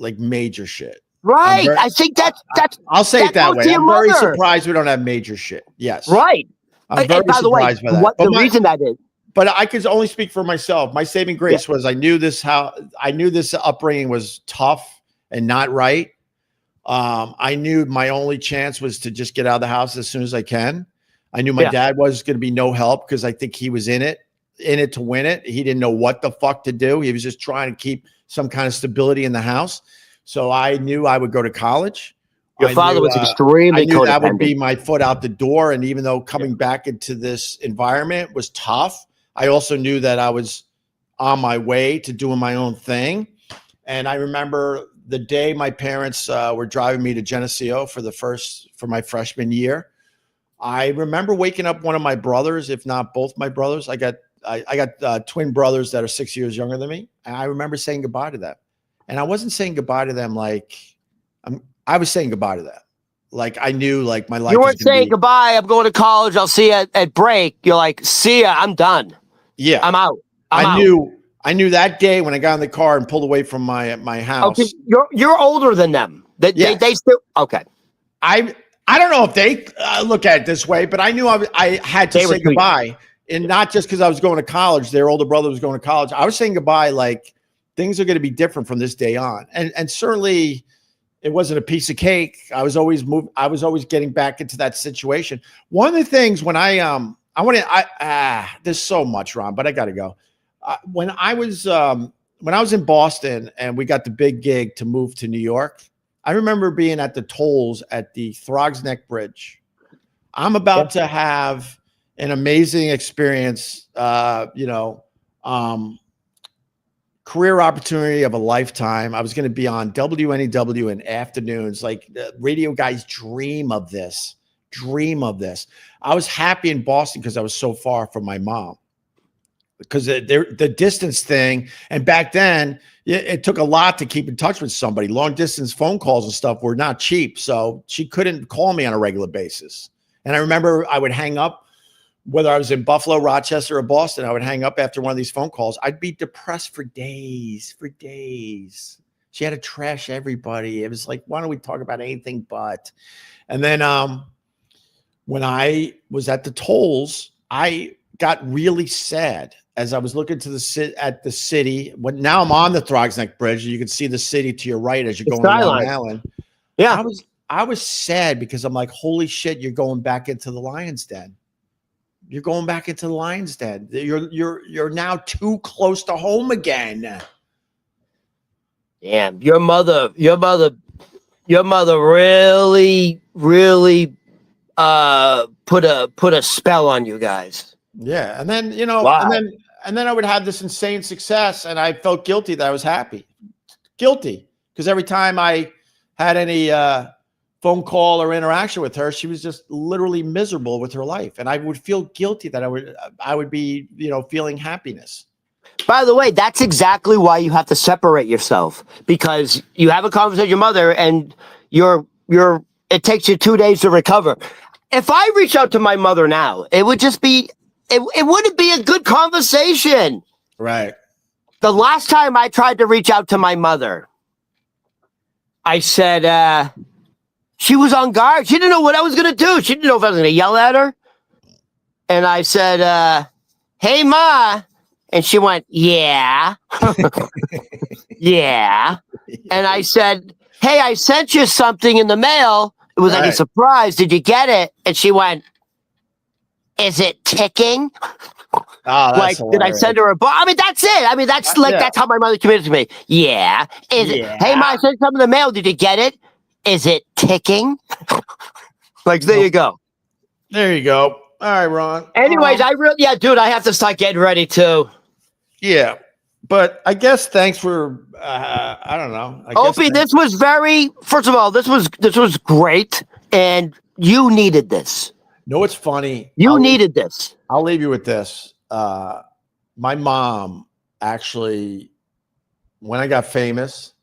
shit. Right. I think that's I'll say it that way. I'm very surprised we don't have major shit. Yes. Right. I'm very surprised by that. The reason that is but I could only speak for myself. My saving grace was I knew this upbringing was tough and not right. I knew my only chance was to just get out of the house as soon as I can. I knew my dad was going to be no help because I think he was in it to win it. He didn't know what the fuck to do. He was just trying to keep some kind of stability in the house. So I knew I would go to college. Your father was extremely I knew codependent. that would be my foot out the door. And even though coming back into this environment was tough, I also knew that I was on my way to doing my own thing. And I remember the day my parents were driving me to Geneseo for my freshman year. I remember waking up one of my brothers, if not both my brothers. I got twin brothers that are 6 years younger than me. And I remember saying goodbye to them. And I wasn't saying goodbye to them like I was saying goodbye to them. Like I knew like my life. You weren't saying goodbye. I'm going to college. I'll see you at break. You're like, see ya. I'm done. Yeah. I'm out. I knew that day when I got in the car and pulled away from my house. Okay, you're older than them. They still okay. I don't know if they look at it this way, but I knew I had to say goodbye, and not just because I was going to college. Their older brother was going to college. I was saying goodbye, like things are going to be different from this day on, and certainly it wasn't a piece of cake. I was always getting back into that situation. One of the things when there's so much, Ron, but I got to go. When I was in Boston and we got the big gig to move to New York, I remember being at the tolls at the Throgs Neck Bridge. I'm about to have an amazing experience, career opportunity of a lifetime. I was going to be on WNEW in afternoons, like radio guys dream of this. I was happy in Boston because I was so far from my mom. Because the distance thing, and back then it took a lot to keep in touch with somebody. Long distance phone calls and stuff were not cheap, so she couldn't call me on a regular basis. And I remember I would hang up, whether I was in Buffalo, Rochester, or Boston. I would hang up after one of these phone calls. I'd be depressed for days. She had to trash everybody. It was like, why don't we talk about anything but? And then when I was at the tolls, I got really sad as I was looking to the city. Now I'm on the Throgs Neck Bridge, and you can see the city to your right as you're going to Long Island. Yeah, I was sad because I'm like, holy shit, you're going back into the Lion's Den. You're going back into the Lion's Den. You're now too close to home again. Damn, your mother really put a spell on you guys. Yeah, and then wow. and then I would have this insane success, and I felt guilty that I was happy. Guilty because every time I had any phone call or interaction with her, she was just literally miserable with her life, and I would feel guilty that I would be feeling happiness. By the way, that's exactly why you have to separate yourself, because you have a conversation with your mother, and it takes you 2 days to recover. If I reach out to my mother now, it would just be. It wouldn't be a good conversation. Right. The last time I tried to reach out to my mother, I said, she was on guard. She didn't know what I was going to do. She didn't know if I was going to yell at her. And I said, hey, Ma. And she went, yeah. Yeah. And I said, hey, I sent you something in the mail. It was like a surprise. Did you get it? And she went, is it ticking? Oh, that's like, did I send her a book? I mean, that's it. I mean, that's that's how my mother committed to me. Yeah. It? Hey, Ma, I sent something in the mail. Did you get it? Is it ticking? Like, there you go. There you go. All right, Ron. Anyways, dude, I have to start getting ready too. Yeah. But I guess thanks for, I don't know. Opie, this was first of all, this was great. And you needed this. No, it's funny. You needed this. I'll leave you with this. My mom actually, when I got famous,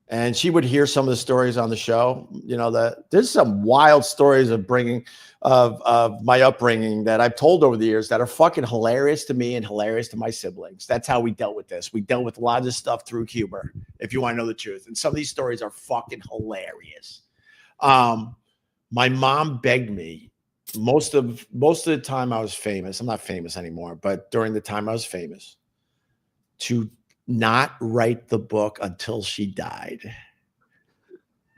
and she would hear some of the stories on the show, that there's some wild stories of my upbringing that I've told over the years that are fucking hilarious to me and hilarious to my siblings. That's how we dealt with this. We dealt with a lot of this stuff through humor, if you want to know the truth. And some of these stories are fucking hilarious. My mom begged me most of the time I was famous. I'm not famous anymore, but during the time I was famous, to not write the book until she died.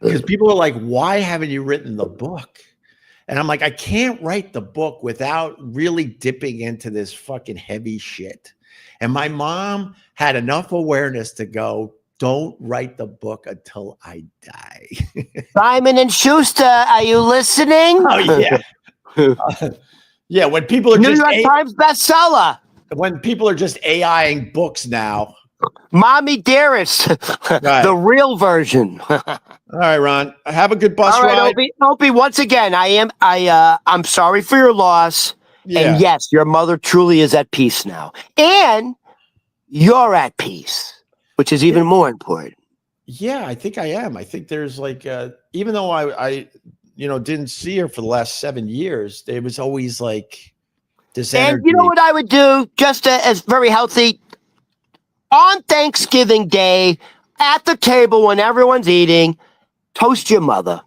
Because people are like, why haven't you written the book? And I'm like, I can't write the book without really dipping into this fucking heavy shit. And my mom had enough awareness to go, don't write the book until I die. Simon and Schuster, are you listening? Oh, yeah. Yeah, when people are New just York Times bestseller. When people are just AIing books now. Mommy Dearest, Right. The real version. All right, Ron. Have a good bus All right, ride. Opie, once again, I'm sorry for your loss. Yeah. And yes, your mother truly is at peace now. And you're at peace, which is even more important. Yeah, I think I am. I think there's like, even though I didn't see her for the last 7 years, there was always like this energy. And you know what I would do, just as very healthy, on Thanksgiving Day, at the table when everyone's eating, toast your mother.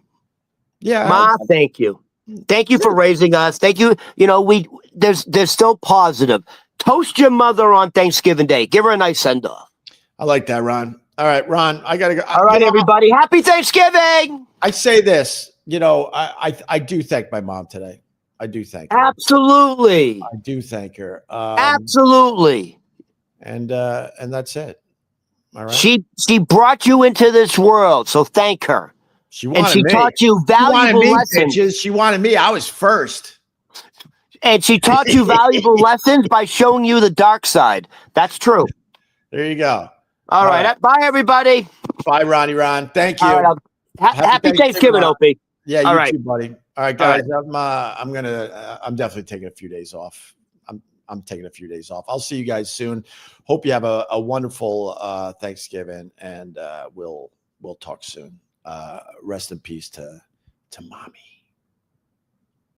Yeah. Ma, thank you. Thank you for raising us. Thank you. You know, there's still positive. Toast your mother on Thanksgiving Day. Give her a nice send off. I like that, Ron. All right, Ron, I gotta go. All right, everybody. Happy Thanksgiving. I say this, I do thank my mom today. I do thank her. Absolutely. I do thank her. Absolutely. And that's it. All right. She brought you into this world, so thank her. She wanted and she me. taught you valuable lessons. Bitches. She wanted me. I was first. And she taught you valuable lessons by showing you the dark side. That's true. There you go. All right. Bye, everybody. Bye, Ron. Thank you. Right, happy Thanksgiving, Opie. Yeah, you All right. too, buddy. All right, guys. I'm definitely taking a few days off. I'm taking a few days off. I'll see you guys soon. Hope you have a wonderful Thanksgiving, and we'll talk soon. Rest in peace to mommy.